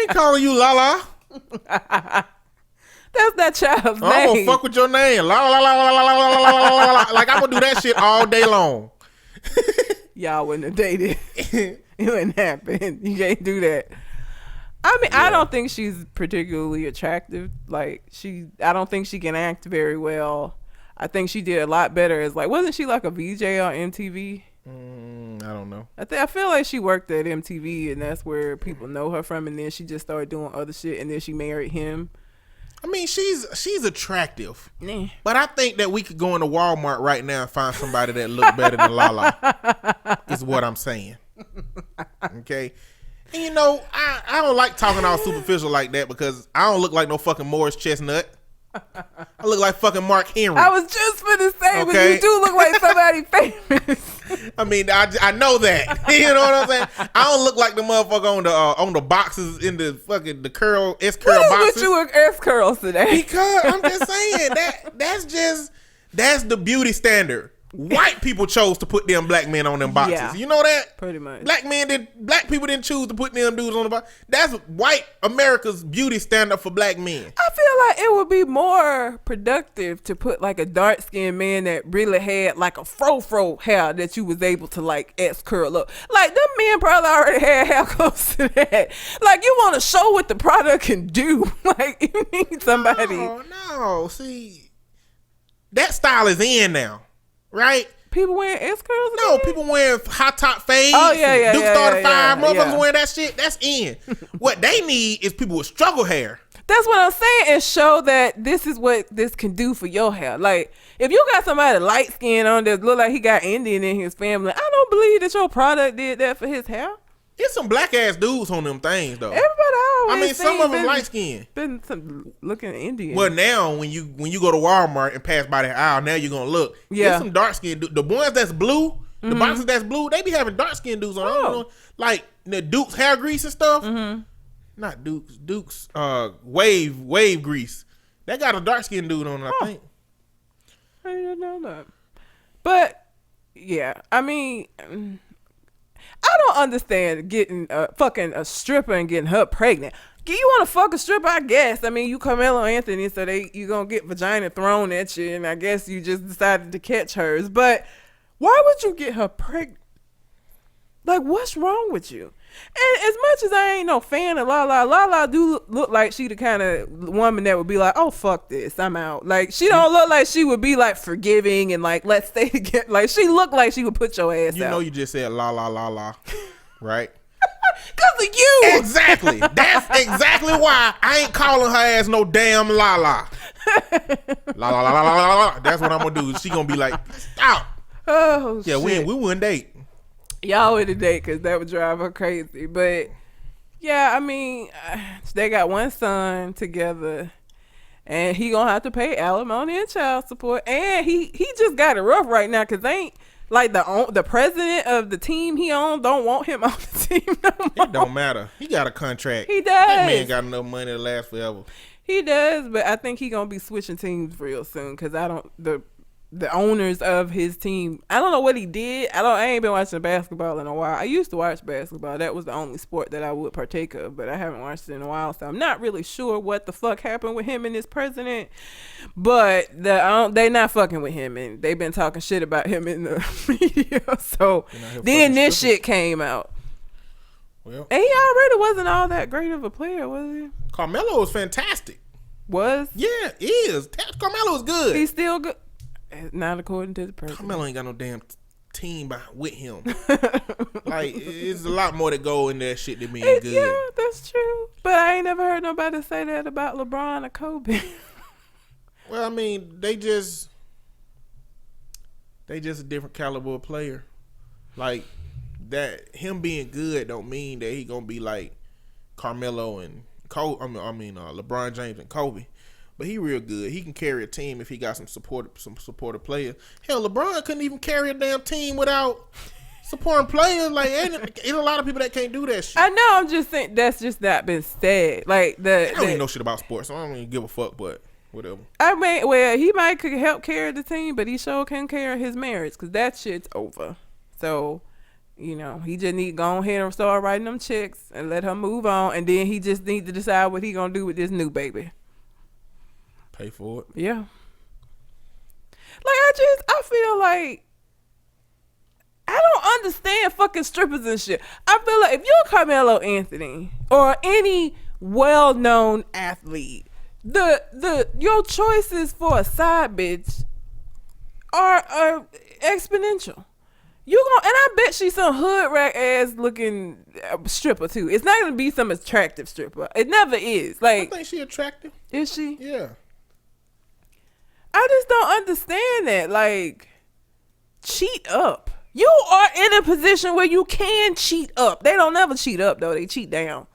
Speaker 1: ain't calling you Lala.
Speaker 2: That's that child's name.
Speaker 1: I'm gonna fuck with your name. La la la la la la la la la la. Like, I'm gonna do that shit all day long.
Speaker 2: Y'all wouldn't have dated. It wouldn't happen. You can't do that. I mean, I don't think she's particularly attractive. Like, I don't think she can act very well. I think she did a lot better as, like, wasn't she like a VJ on MTV?
Speaker 1: I don't know.
Speaker 2: I feel like she worked at MTV, and that's where people know her from. And then she just started doing other shit, and then she married him.
Speaker 1: I mean, she's attractive, but I think that we could go into Walmart right now and find somebody that look better than Lala. Is what I'm saying. Okay. And you know, I don't like talking all superficial like that because I don't look like no fucking Morris Chestnut. I look like fucking Mark Henry.
Speaker 2: I was just gonna say, but you do look like somebody famous.
Speaker 1: I mean, I know that. You know what I'm saying? I don't look like the motherfucker on the boxes in the fucking the curl S-curl boxes.
Speaker 2: What is with you with S-curls today?
Speaker 1: Because I'm just saying that's the beauty standard. White people chose to put them black men on them boxes.
Speaker 2: Yeah,
Speaker 1: you know that?
Speaker 2: Pretty much.
Speaker 1: Black people didn't choose to put them dudes on the box. That's white America's beauty standard for black men.
Speaker 2: I feel like it would be more productive to put like a dark skinned man that really had like a fro hair that you was able to like curl up. Like them men probably already had hair close to that. Like you want to show what the product can do. Like you need somebody.
Speaker 1: Oh no. See, that style is in now. Right?
Speaker 2: People wearing S-curls?
Speaker 1: No, again? People wearing high top fades.
Speaker 2: Oh, yeah.
Speaker 1: Duke Starter 5. Motherfuckers wearing that shit. That's in. What they need is people with struggle hair.
Speaker 2: That's what I'm saying. And show that this is what this can do for your hair. Like, if you got somebody light skin on that look like he got Indian in his family, I don't believe that your product did that for his hair.
Speaker 1: It's some black ass dudes on them things though.
Speaker 2: Everybody always.
Speaker 1: I mean, some of them light skinned.
Speaker 2: Been some looking Indian.
Speaker 1: Well, now when you go to Walmart and pass by the aisle, now you're gonna look. Yeah. There's some dark skinned dudes. The ones that's blue, the boxes that's blue, they be having dark skinned dudes on. I don't know, like the Duke's hair grease and stuff. Not Duke's. Duke's wave grease. That got a dark skinned dude on it. I think.
Speaker 2: I didn't know that. But yeah, I mean. I don't understand getting fucking a stripper and getting her pregnant. You want to fuck a stripper, I guess. I mean, you Carmelo Anthony, so you going to get vagina thrown at you, and I guess you just decided to catch hers. But why would you get her pregnant? Like, what's wrong with you? And as much as I ain't no fan of Lala do look like she the kind of woman that would be like, oh, fuck this, I'm out. Like, she don't look like she would be, like, forgiving and, like, let's stay together. Like, she look like she would put your ass out.
Speaker 1: You know you just said la, right?
Speaker 2: Because of you.
Speaker 1: Exactly. That's exactly why I ain't calling her ass no damn Lala. La. That's what I'm going to do. She going to be like, stop.
Speaker 2: Oh,
Speaker 1: yeah,
Speaker 2: shit.
Speaker 1: we wouldn't date.
Speaker 2: Y'all would have date because that would drive her crazy. But yeah, I mean, they got one son together, and he gonna have to pay alimony and child support. And he just got it rough right now because ain't like the president of the team he on don't want him on the team no more.
Speaker 1: It don't matter. He got a contract.
Speaker 2: He does.
Speaker 1: That man got enough money to last forever.
Speaker 2: He does, but I think he gonna be switching teams real soon because the owners of his team, I don't know what he did. I ain't been watching basketball in a while. I used to watch basketball. That was the only sport that I would partake of, but I haven't watched it in a while, so I'm not really sure what the fuck happened with him and his president. But they not fucking with him, and they've been talking shit about him in the media. So then this shit came out.
Speaker 1: Well,
Speaker 2: and he already wasn't all that great of a player, was he?
Speaker 1: Carmelo was fantastic.
Speaker 2: Was?
Speaker 1: Yeah, is. Carmelo was good.
Speaker 2: He's still good. Not according to the president.
Speaker 1: Carmelo ain't got no damn team with him. Like, it's a lot more to go in that shit than being good.
Speaker 2: Yeah, that's true. But I ain't never heard nobody say that about LeBron or Kobe.
Speaker 1: Well, I mean, they just a different caliber of player. Like, that him being good don't mean that he gonna be like Carmelo and LeBron James and Kobe. But he real good. He can carry a team if he got some supportive players. Hell, LeBron couldn't even carry a damn team without supporting players. Like, ain't a lot of people that can't do that shit.
Speaker 2: I know. I'm just saying that's just not been said. Like
Speaker 1: I don't even know shit about sports, so I don't even give a fuck. But whatever.
Speaker 2: I mean, well, he might could help carry the team, but he sure can carry his marriage because that shit's over. So, you know, he just need to go ahead and start writing them checks and let her move on, and then he just need to decide what he gonna do with this new baby.
Speaker 1: Pay for it.
Speaker 2: Yeah. Like I feel like I don't understand fucking strippers and shit. I feel like if you're Carmelo Anthony or any well-known athlete, your choices for a side bitch are exponential. You gonna, and I bet she's some hood rat ass looking stripper too. It's not gonna be some attractive stripper. It never is. Like,
Speaker 1: I think she attractive.
Speaker 2: Is she?
Speaker 1: Yeah.
Speaker 2: I just don't understand that. Like, cheat up. You are in a position where you can cheat up. They don't never cheat up though. They cheat down.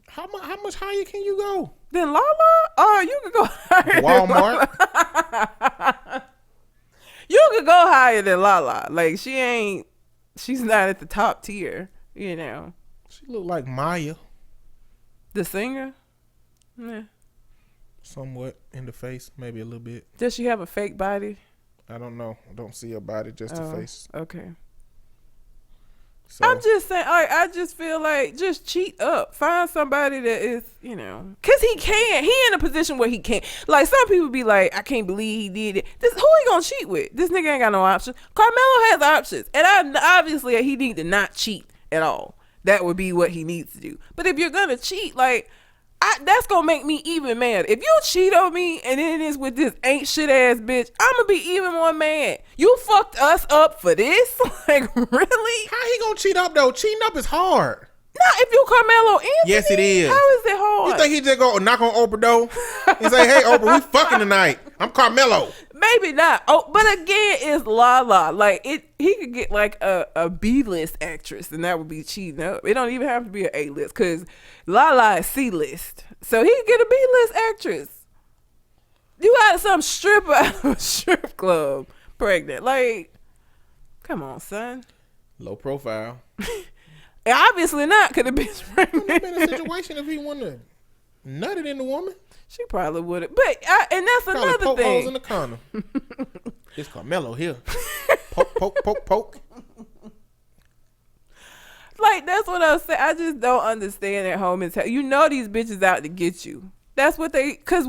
Speaker 1: How much higher can you go?
Speaker 2: Then Lala? Oh, you could go higher.
Speaker 1: Walmart.
Speaker 2: You could go higher than Lala. Like, she's not at the top tier, you know.
Speaker 1: She look like Maya.
Speaker 2: The singer? Yeah.
Speaker 1: Somewhat in the face, maybe a little bit.
Speaker 2: Does she have a fake body?
Speaker 1: I don't know. I don't see her body, just the face.
Speaker 2: Okay.
Speaker 1: So,
Speaker 2: I'm just saying, I just feel like just cheat up. Find somebody that is, you know, because he can. He in a position where he can't. Like, some people be like, I can't believe he did it. Who he gonna cheat with? This nigga ain't got no options. Carmelo has options. And obviously, he need to not cheat at all. That would be what he needs to do. But if you're gonna cheat, like, that's gonna make me even mad. If you cheat on me and then it's with this ain't shit ass bitch, I'm gonna be even more mad. You fucked us up for this? Like, really?
Speaker 1: how he gonna cheat up though? Cheating up is hard.
Speaker 2: Not if you Carmelo Anthony.
Speaker 1: Yes, it is.
Speaker 2: How is it hard?
Speaker 1: You think he just go knock on Oprah door and say, "Hey, Oprah, we fucking tonight. I'm Carmelo."
Speaker 2: Maybe not. Oh, but again, it's Lala. Like, he could get like a B-list actress, and that would be cheating up. It don't even have to be an A-list, because Lala is C-list, so he could get a B-list actress. You got some stripper out of a strip club pregnant. Like, come on, son.
Speaker 1: Low profile.
Speaker 2: Obviously not, because the bitch pregnant.
Speaker 1: Wouldn't have been a situation if he wouldn't have nutted in the woman.
Speaker 2: She probably would have. But, and that's
Speaker 1: Probably
Speaker 2: another
Speaker 1: poke
Speaker 2: thing.
Speaker 1: holes in the condom. It's Carmelo here. Poke, poke, poke, poke.
Speaker 2: Like, that's what I was saying. I just don't understand that home mentality. You know these bitches out to get you. That's what because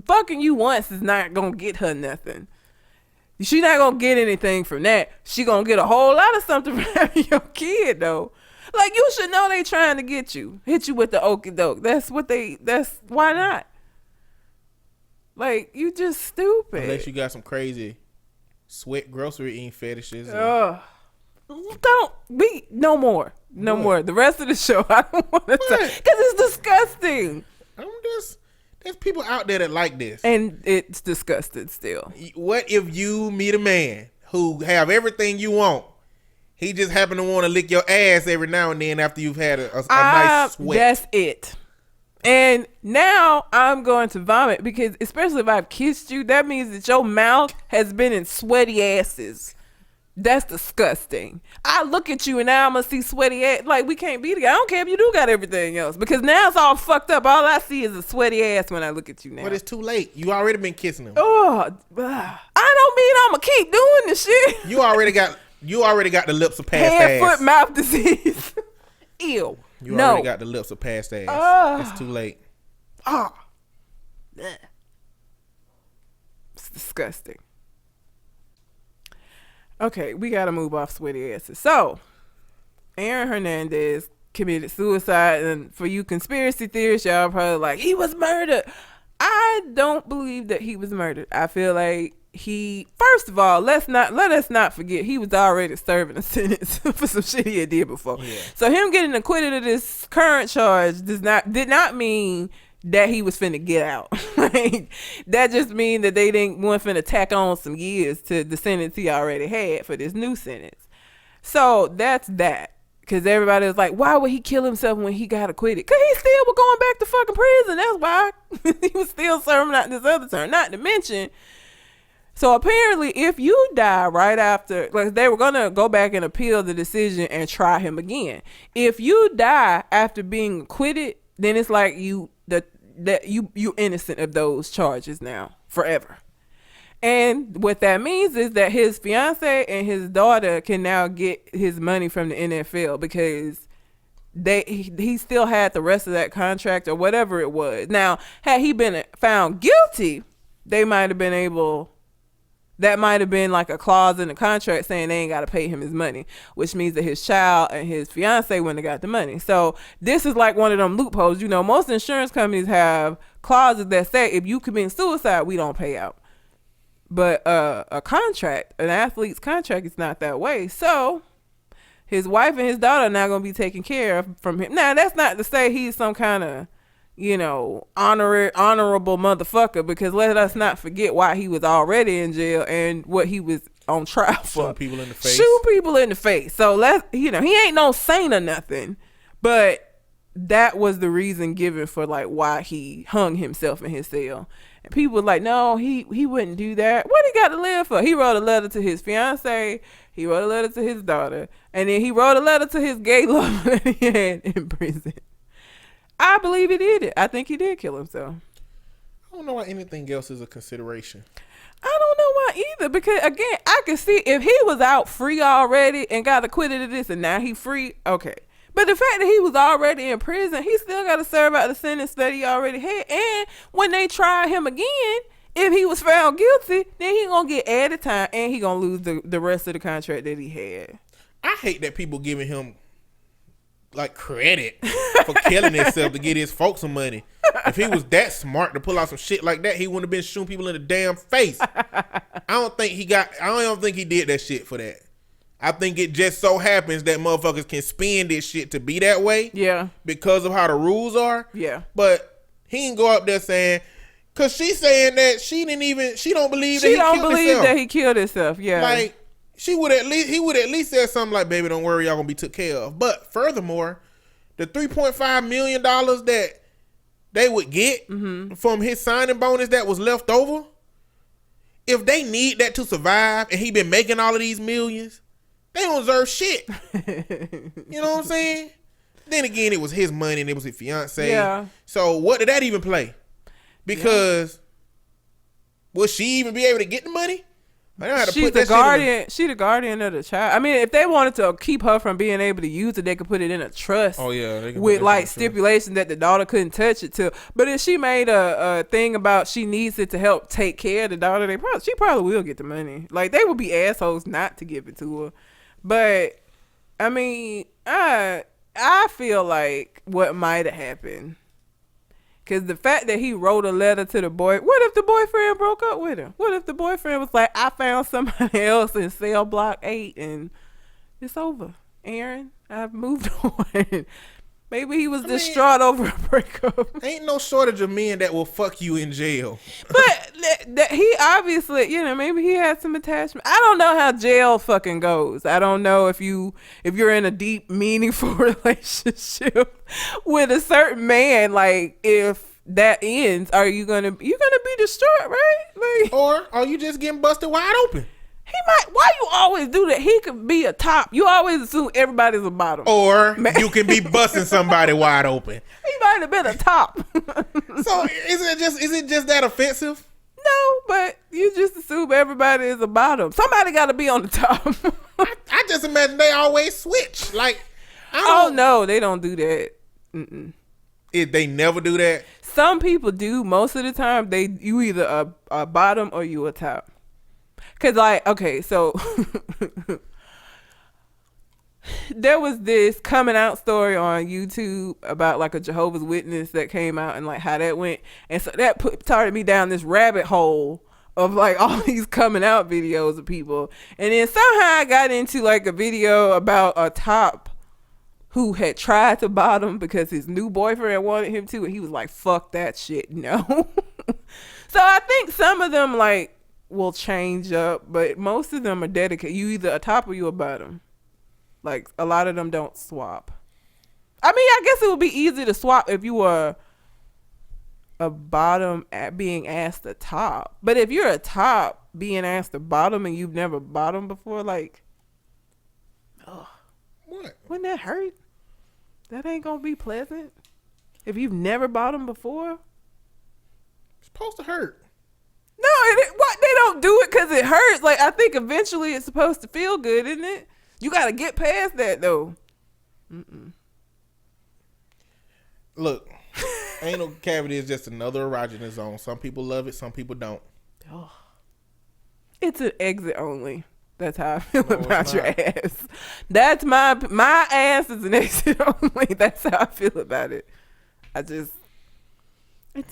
Speaker 2: fucking you once is not going to get her nothing. She not going to get anything from that. She going to get a whole lot of something from having your kid, though. Like, you should know they trying to get you. Hit you with the okie doke. That's why not? Like, you just stupid.
Speaker 1: Unless you got some crazy sweat grocery eating fetishes.
Speaker 2: No more. No
Speaker 1: What?
Speaker 2: more. The rest of the show, I don't want to talk. Because it's disgusting.
Speaker 1: There's people out there that like this.
Speaker 2: And it's disgusting still.
Speaker 1: What if you meet a man who have everything you want? He just happen to want to lick your ass every now and then after you've had a nice sweat.
Speaker 2: That's it. And now I'm going to vomit, because especially if I've kissed you, that means that your mouth has been in sweaty asses. That's disgusting. I look at you and now I'm going to see sweaty ass. Like, we can't be together. I don't care if you do got everything else, because now it's all fucked up. All I see is a sweaty ass when I look at you now.
Speaker 1: But it's too late. You already been kissing him.
Speaker 2: Oh, I don't mean I'm going to keep doing the shit.
Speaker 1: You already got the lips of past
Speaker 2: Hand,
Speaker 1: ass.
Speaker 2: foot, mouth disease. Ew.
Speaker 1: You already got the lips of past ass. It's too late.
Speaker 2: It's disgusting. Okay, we got to move off sweaty asses. So, Aaron Hernandez committed suicide, and for you conspiracy theorists, y'all probably like, he was murdered. I don't believe that he was murdered. I feel like first of all, let us not forget, he was already serving a sentence for some shit he had did before. Yeah. So him getting acquitted of this current charge did not mean that he was finna get out. Like, that just mean that they weren't finna tack on some years to the sentence he already had for this new sentence. So that's that. Because everybody was like, why would he kill himself when he got acquitted? Because he still was going back to fucking prison. That's why. He was still serving out this other term. Not to mention, so apparently if you die right after, like, they were going to go back and appeal the decision and try him again. If you die after being acquitted, then it's like that you innocent of those charges now forever. And what that means is that his fiance and his daughter can now get his money from the NFL because he still had the rest of that contract or whatever it was. Now, had he been found guilty, that might have been like a clause in the contract saying they ain't got to pay him his money, which means that his child and his fiance wouldn't have got the money. So this is like one of them loopholes. You know, most insurance companies have clauses that say if you commit suicide, we don't pay out. But a contract, an athlete's contract, is not that way. So his wife and his daughter are not going to be taken care of from him. Now, that's not to say he's some kind of, you know, honorable motherfucker, because let us not forget why he was already in jail and what he was on trial for.
Speaker 1: Shoot people in the face.
Speaker 2: Shoot people in the face. So he ain't no saint or nothing, but that was the reason given for like why he hung himself in his cell. And people were like, no, he wouldn't do that. What he got to live for? He wrote a letter to his fiance. He wrote a letter to his daughter. And then he wrote a letter to his gay lover that he had in prison. I believe he did it. I think he did kill himself.
Speaker 1: I don't know why anything else is a consideration.
Speaker 2: I don't know why either. Because, again, I can see if he was out free already and got acquitted of this and now he free, okay. But the fact that he was already in prison, he still got to serve out the sentence that he already had. And when they try him again, if he was found guilty, then he going to get added time and he going to lose the rest of the contract that he had.
Speaker 1: I hate that people giving him like credit for killing himself to get his folks some money. If he was that smart to pull out some shit like that, he wouldn't have been shooting people in the damn face. I don't think he did that shit for that. I think it just so happens that motherfuckers can spin this shit to be that way.
Speaker 2: Yeah.
Speaker 1: Because of how the rules are.
Speaker 2: Yeah.
Speaker 1: But he can go up there saying, cause she's saying that she don't believe that
Speaker 2: he killed himself. Yeah.
Speaker 1: Like, he would at least say something like, baby, don't worry, y'all gonna be took care of. But furthermore, the $3.5 million that they would get from his signing bonus that was left over, if they need that to survive and he been making all of these millions, they don't deserve shit. You know what I'm saying? Then again, it was his money and it was his fiance.
Speaker 2: Yeah.
Speaker 1: So what did that even play? Because will she even be able to get the money?
Speaker 2: She's the guardian. She the guardian of the child. I mean, if they wanted to keep her from being able to use it, they could put it in a trust.
Speaker 1: Oh yeah,
Speaker 2: with like stipulation that the daughter couldn't touch it too. But if she made a thing about she needs it to help take care of the daughter, she probably will get the money. Like, they would be assholes not to give it to her. But I mean, I feel like what might have happened. Because the fact that he wrote a letter to the boy, what if the boyfriend broke up with him? What if the boyfriend was like, I found somebody else in cell block 8 and it's over, Aaron, I've moved on. Maybe he was distraught over a breakup.
Speaker 1: Ain't no shortage of men that will fuck you in jail.
Speaker 2: But he obviously, maybe he had some attachment. I don't know how jail fucking goes. I don't know if you're in a deep, meaningful relationship with a certain man. Like, if that ends, you're gonna be distraught, right? Like,
Speaker 1: or are you just getting busted wide open?
Speaker 2: He might. Why you always do that? He could be a top. You always assume everybody's a bottom.
Speaker 1: Or you can be busting somebody wide open.
Speaker 2: He might have been a top.
Speaker 1: So is it just that offensive?
Speaker 2: No, but you just assume everybody is a bottom. Somebody got to be on the top.
Speaker 1: I just imagine they always switch. Like,
Speaker 2: oh no, they don't do that.
Speaker 1: They never do that.
Speaker 2: Some people do. Most of the time, you either a bottom or you a top. Cause like, okay, so there was this coming out story on YouTube about like a Jehovah's Witness that came out and like how that went, and so that started me down this rabbit hole of like all these coming out videos of people, and then somehow I got into like a video about a top who had tried to bottom because his new boyfriend wanted him to, and he was like, "Fuck that shit, no." So I think some of them like will change up, but most of them are dedicated. You either a top or you a bottom. Like, a lot of them don't swap. I mean, I guess it would be easy to swap if you were a bottom at being asked a top. But if you're a top being asked a bottom and you've never bottomed before, like,
Speaker 1: what?
Speaker 2: Wouldn't that hurt? That ain't gonna be pleasant. If you've never bottomed before.
Speaker 1: It's supposed to hurt.
Speaker 2: No, what they don't do it because it hurts. Like I think eventually it's supposed to feel good, isn't it? You got to get past that though.
Speaker 1: Look, anal cavity is just another erogenous zone. Some people love it, some people don't.
Speaker 2: Oh. It's an exit only. That's how I feel about your ass. That's my ass is an exit only. That's how I feel about it. It's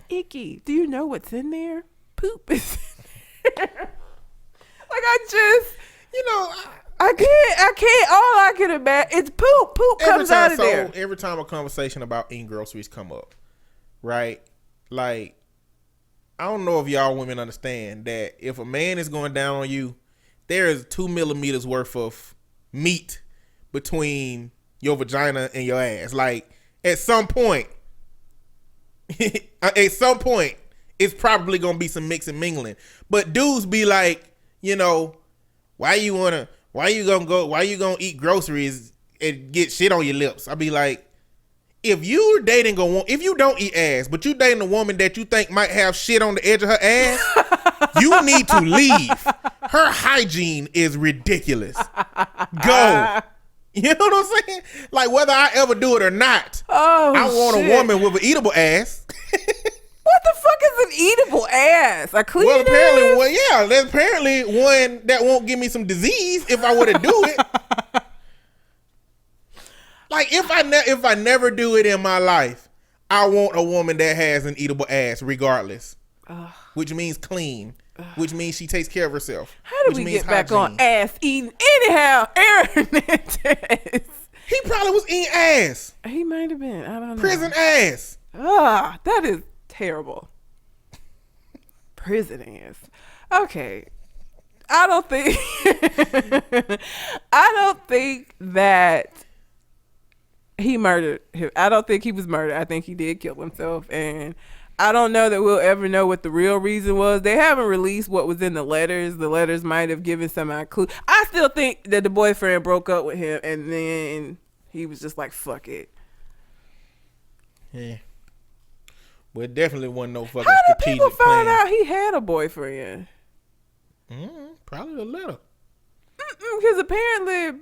Speaker 2: icky. Do you know what's in there? Poop is in there. Like I can't. All I can imagine, it's poop. Poop comes out of there.
Speaker 1: Every time a conversation about eating groceries come up, right? Like, I don't know if y'all women understand that if a man is going down on you, there is 2 millimeters worth of meat between your vagina and your ass. Like, at some point, it's probably gonna be some mixing mingling. But dudes be like, why you gonna eat groceries and get shit on your lips? I be like, if you don't eat ass, but you dating a woman that you think might have shit on the edge of her ass, you need to leave. Her hygiene is ridiculous. Go. You know what I'm saying? Like, whether I ever do it or not, I want a woman with an eatable ass.
Speaker 2: What the fuck is an eatable ass? A clean ass?
Speaker 1: There's apparently one that won't give me some disease if I were to do it. Like, if I never do it in my life, I want a woman that has an eatable ass regardless. Which means clean. Which means she takes care of herself.
Speaker 2: How do we get back on ass eating? Anyhow, Aaron Hernandez.
Speaker 1: He probably was eating ass.
Speaker 2: He might have been. I don't know.
Speaker 1: Prison ass.
Speaker 2: That is terrible. Prison ass. Okay. I don't think that he murdered him. I don't think he was murdered. I think he did kill himself, and I don't know that we'll ever know what the real reason was. They haven't released what was in the letters. The letters might have given some clue. I still think that the boyfriend broke up with him, and then he was just like, fuck it.
Speaker 1: Yeah. Well, it definitely wasn't no fucking
Speaker 2: strategic plan. How did people find out he had a boyfriend?
Speaker 1: Probably the letter.
Speaker 2: Because apparently...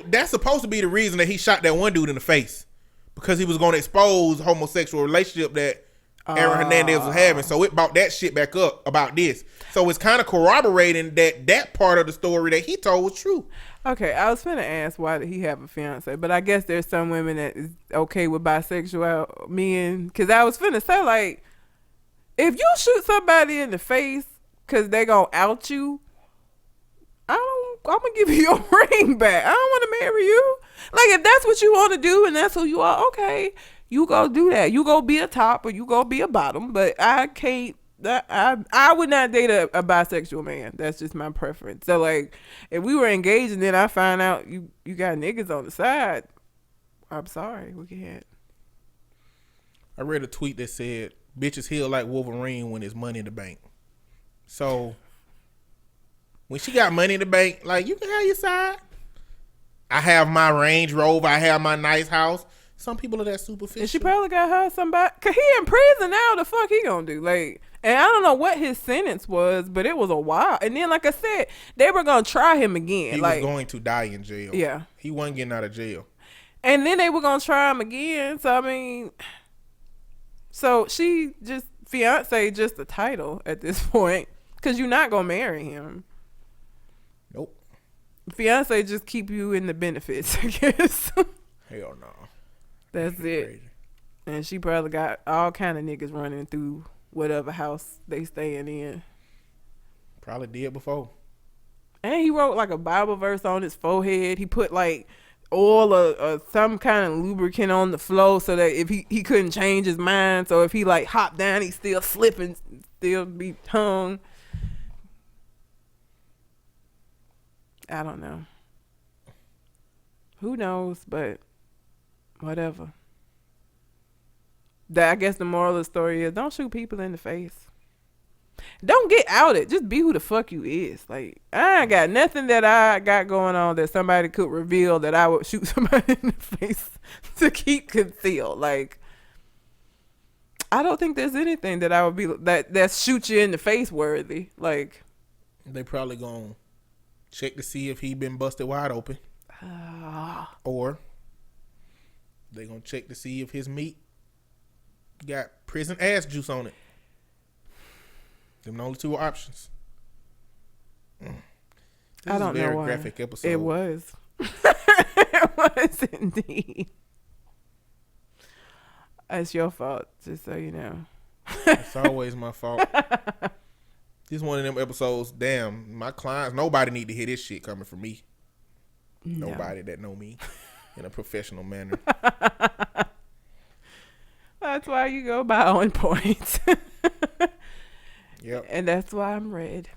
Speaker 1: that's supposed to be the reason that he shot that one dude in the face. Because he was going to expose homosexual relationship that Aaron Hernandez was having. So it brought that shit back up about this. So it's kind of corroborating that part of the story that he told was true.
Speaker 2: Okay, I was finna ask why did he have a fiance, but I guess there's some women that is okay with bisexual men. Because I was finna say, like, if you shoot somebody in the face because they gonna out you, I'm gonna give you your ring back. I don't want to marry you. Like, if that's what you want to do and that's who you are, okay, you go do that. You go be a top or you go be a bottom. But I can't. I would not date a bisexual man. That's just my preference. So, like, if we were engaged and then I find out you got niggas on the side, I'm sorry. We can't.
Speaker 1: I read a tweet that said, bitches heal like Wolverine when there's money in the bank. So, when she got money in the bank, like, you can have your side. I have my Range Rover. I have my nice house. Some people are that superficial.
Speaker 2: And she probably got her somebody. Because he in prison now. The fuck he gonna do? Like, and I don't know what his sentence was, but it was a while. And then, like I said, they were gonna try him again.
Speaker 1: He was going to die in jail.
Speaker 2: Yeah.
Speaker 1: He wasn't getting out of jail.
Speaker 2: And then they were gonna try him again. So, I mean, she just, fiance just a title at this point. Because you're not gonna marry him.
Speaker 1: Nope.
Speaker 2: Fiance just keep you in the benefits, I guess.
Speaker 1: Hell no.
Speaker 2: That's it. Crazy. And she probably got all kind of niggas running through whatever house they staying in.
Speaker 1: Probably did before.
Speaker 2: And he wrote like a Bible verse on his forehead. He put like oil or some kind of lubricant on the floor so that if he couldn't change his mind. So if he like hopped down, he still slipping, still be hung. I don't know. Who knows, but whatever. I guess the moral of the story is don't shoot people in the face. Don't get outed. Just be who the fuck you is. Like, I ain't got nothing that I got going on that somebody could reveal that I would shoot somebody in the face to keep concealed. Like, I don't think there's anything that I would be that shoot you in the face worthy. Like,
Speaker 1: They probably gonna check to see if he been busted wide open, or they gonna check to see if his meat got prison ass juice on it. Them the only two options. This
Speaker 2: I don't
Speaker 1: is a very
Speaker 2: know why.
Speaker 1: graphic episode.
Speaker 2: It was. It was indeed. It's your fault, just so you know.
Speaker 1: It's always my fault. This one of them episodes. Damn, my clients. Nobody need to hear this shit coming from me.
Speaker 2: No.
Speaker 1: Nobody that know me in a professional manner.
Speaker 2: That's why you go by on point.
Speaker 1: Yep.
Speaker 2: And that's why I'm red.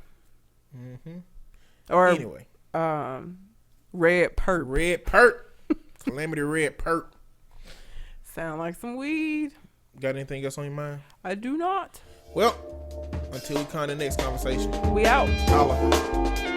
Speaker 1: Mm-hmm.
Speaker 2: Or
Speaker 1: Anyway,
Speaker 2: red perp.
Speaker 1: red perp. Calamity red perp.
Speaker 2: Sound like some weed.
Speaker 1: Got anything else on your mind?
Speaker 2: I do not.
Speaker 1: Well, until we come to the next conversation.
Speaker 2: We out.
Speaker 1: Holla.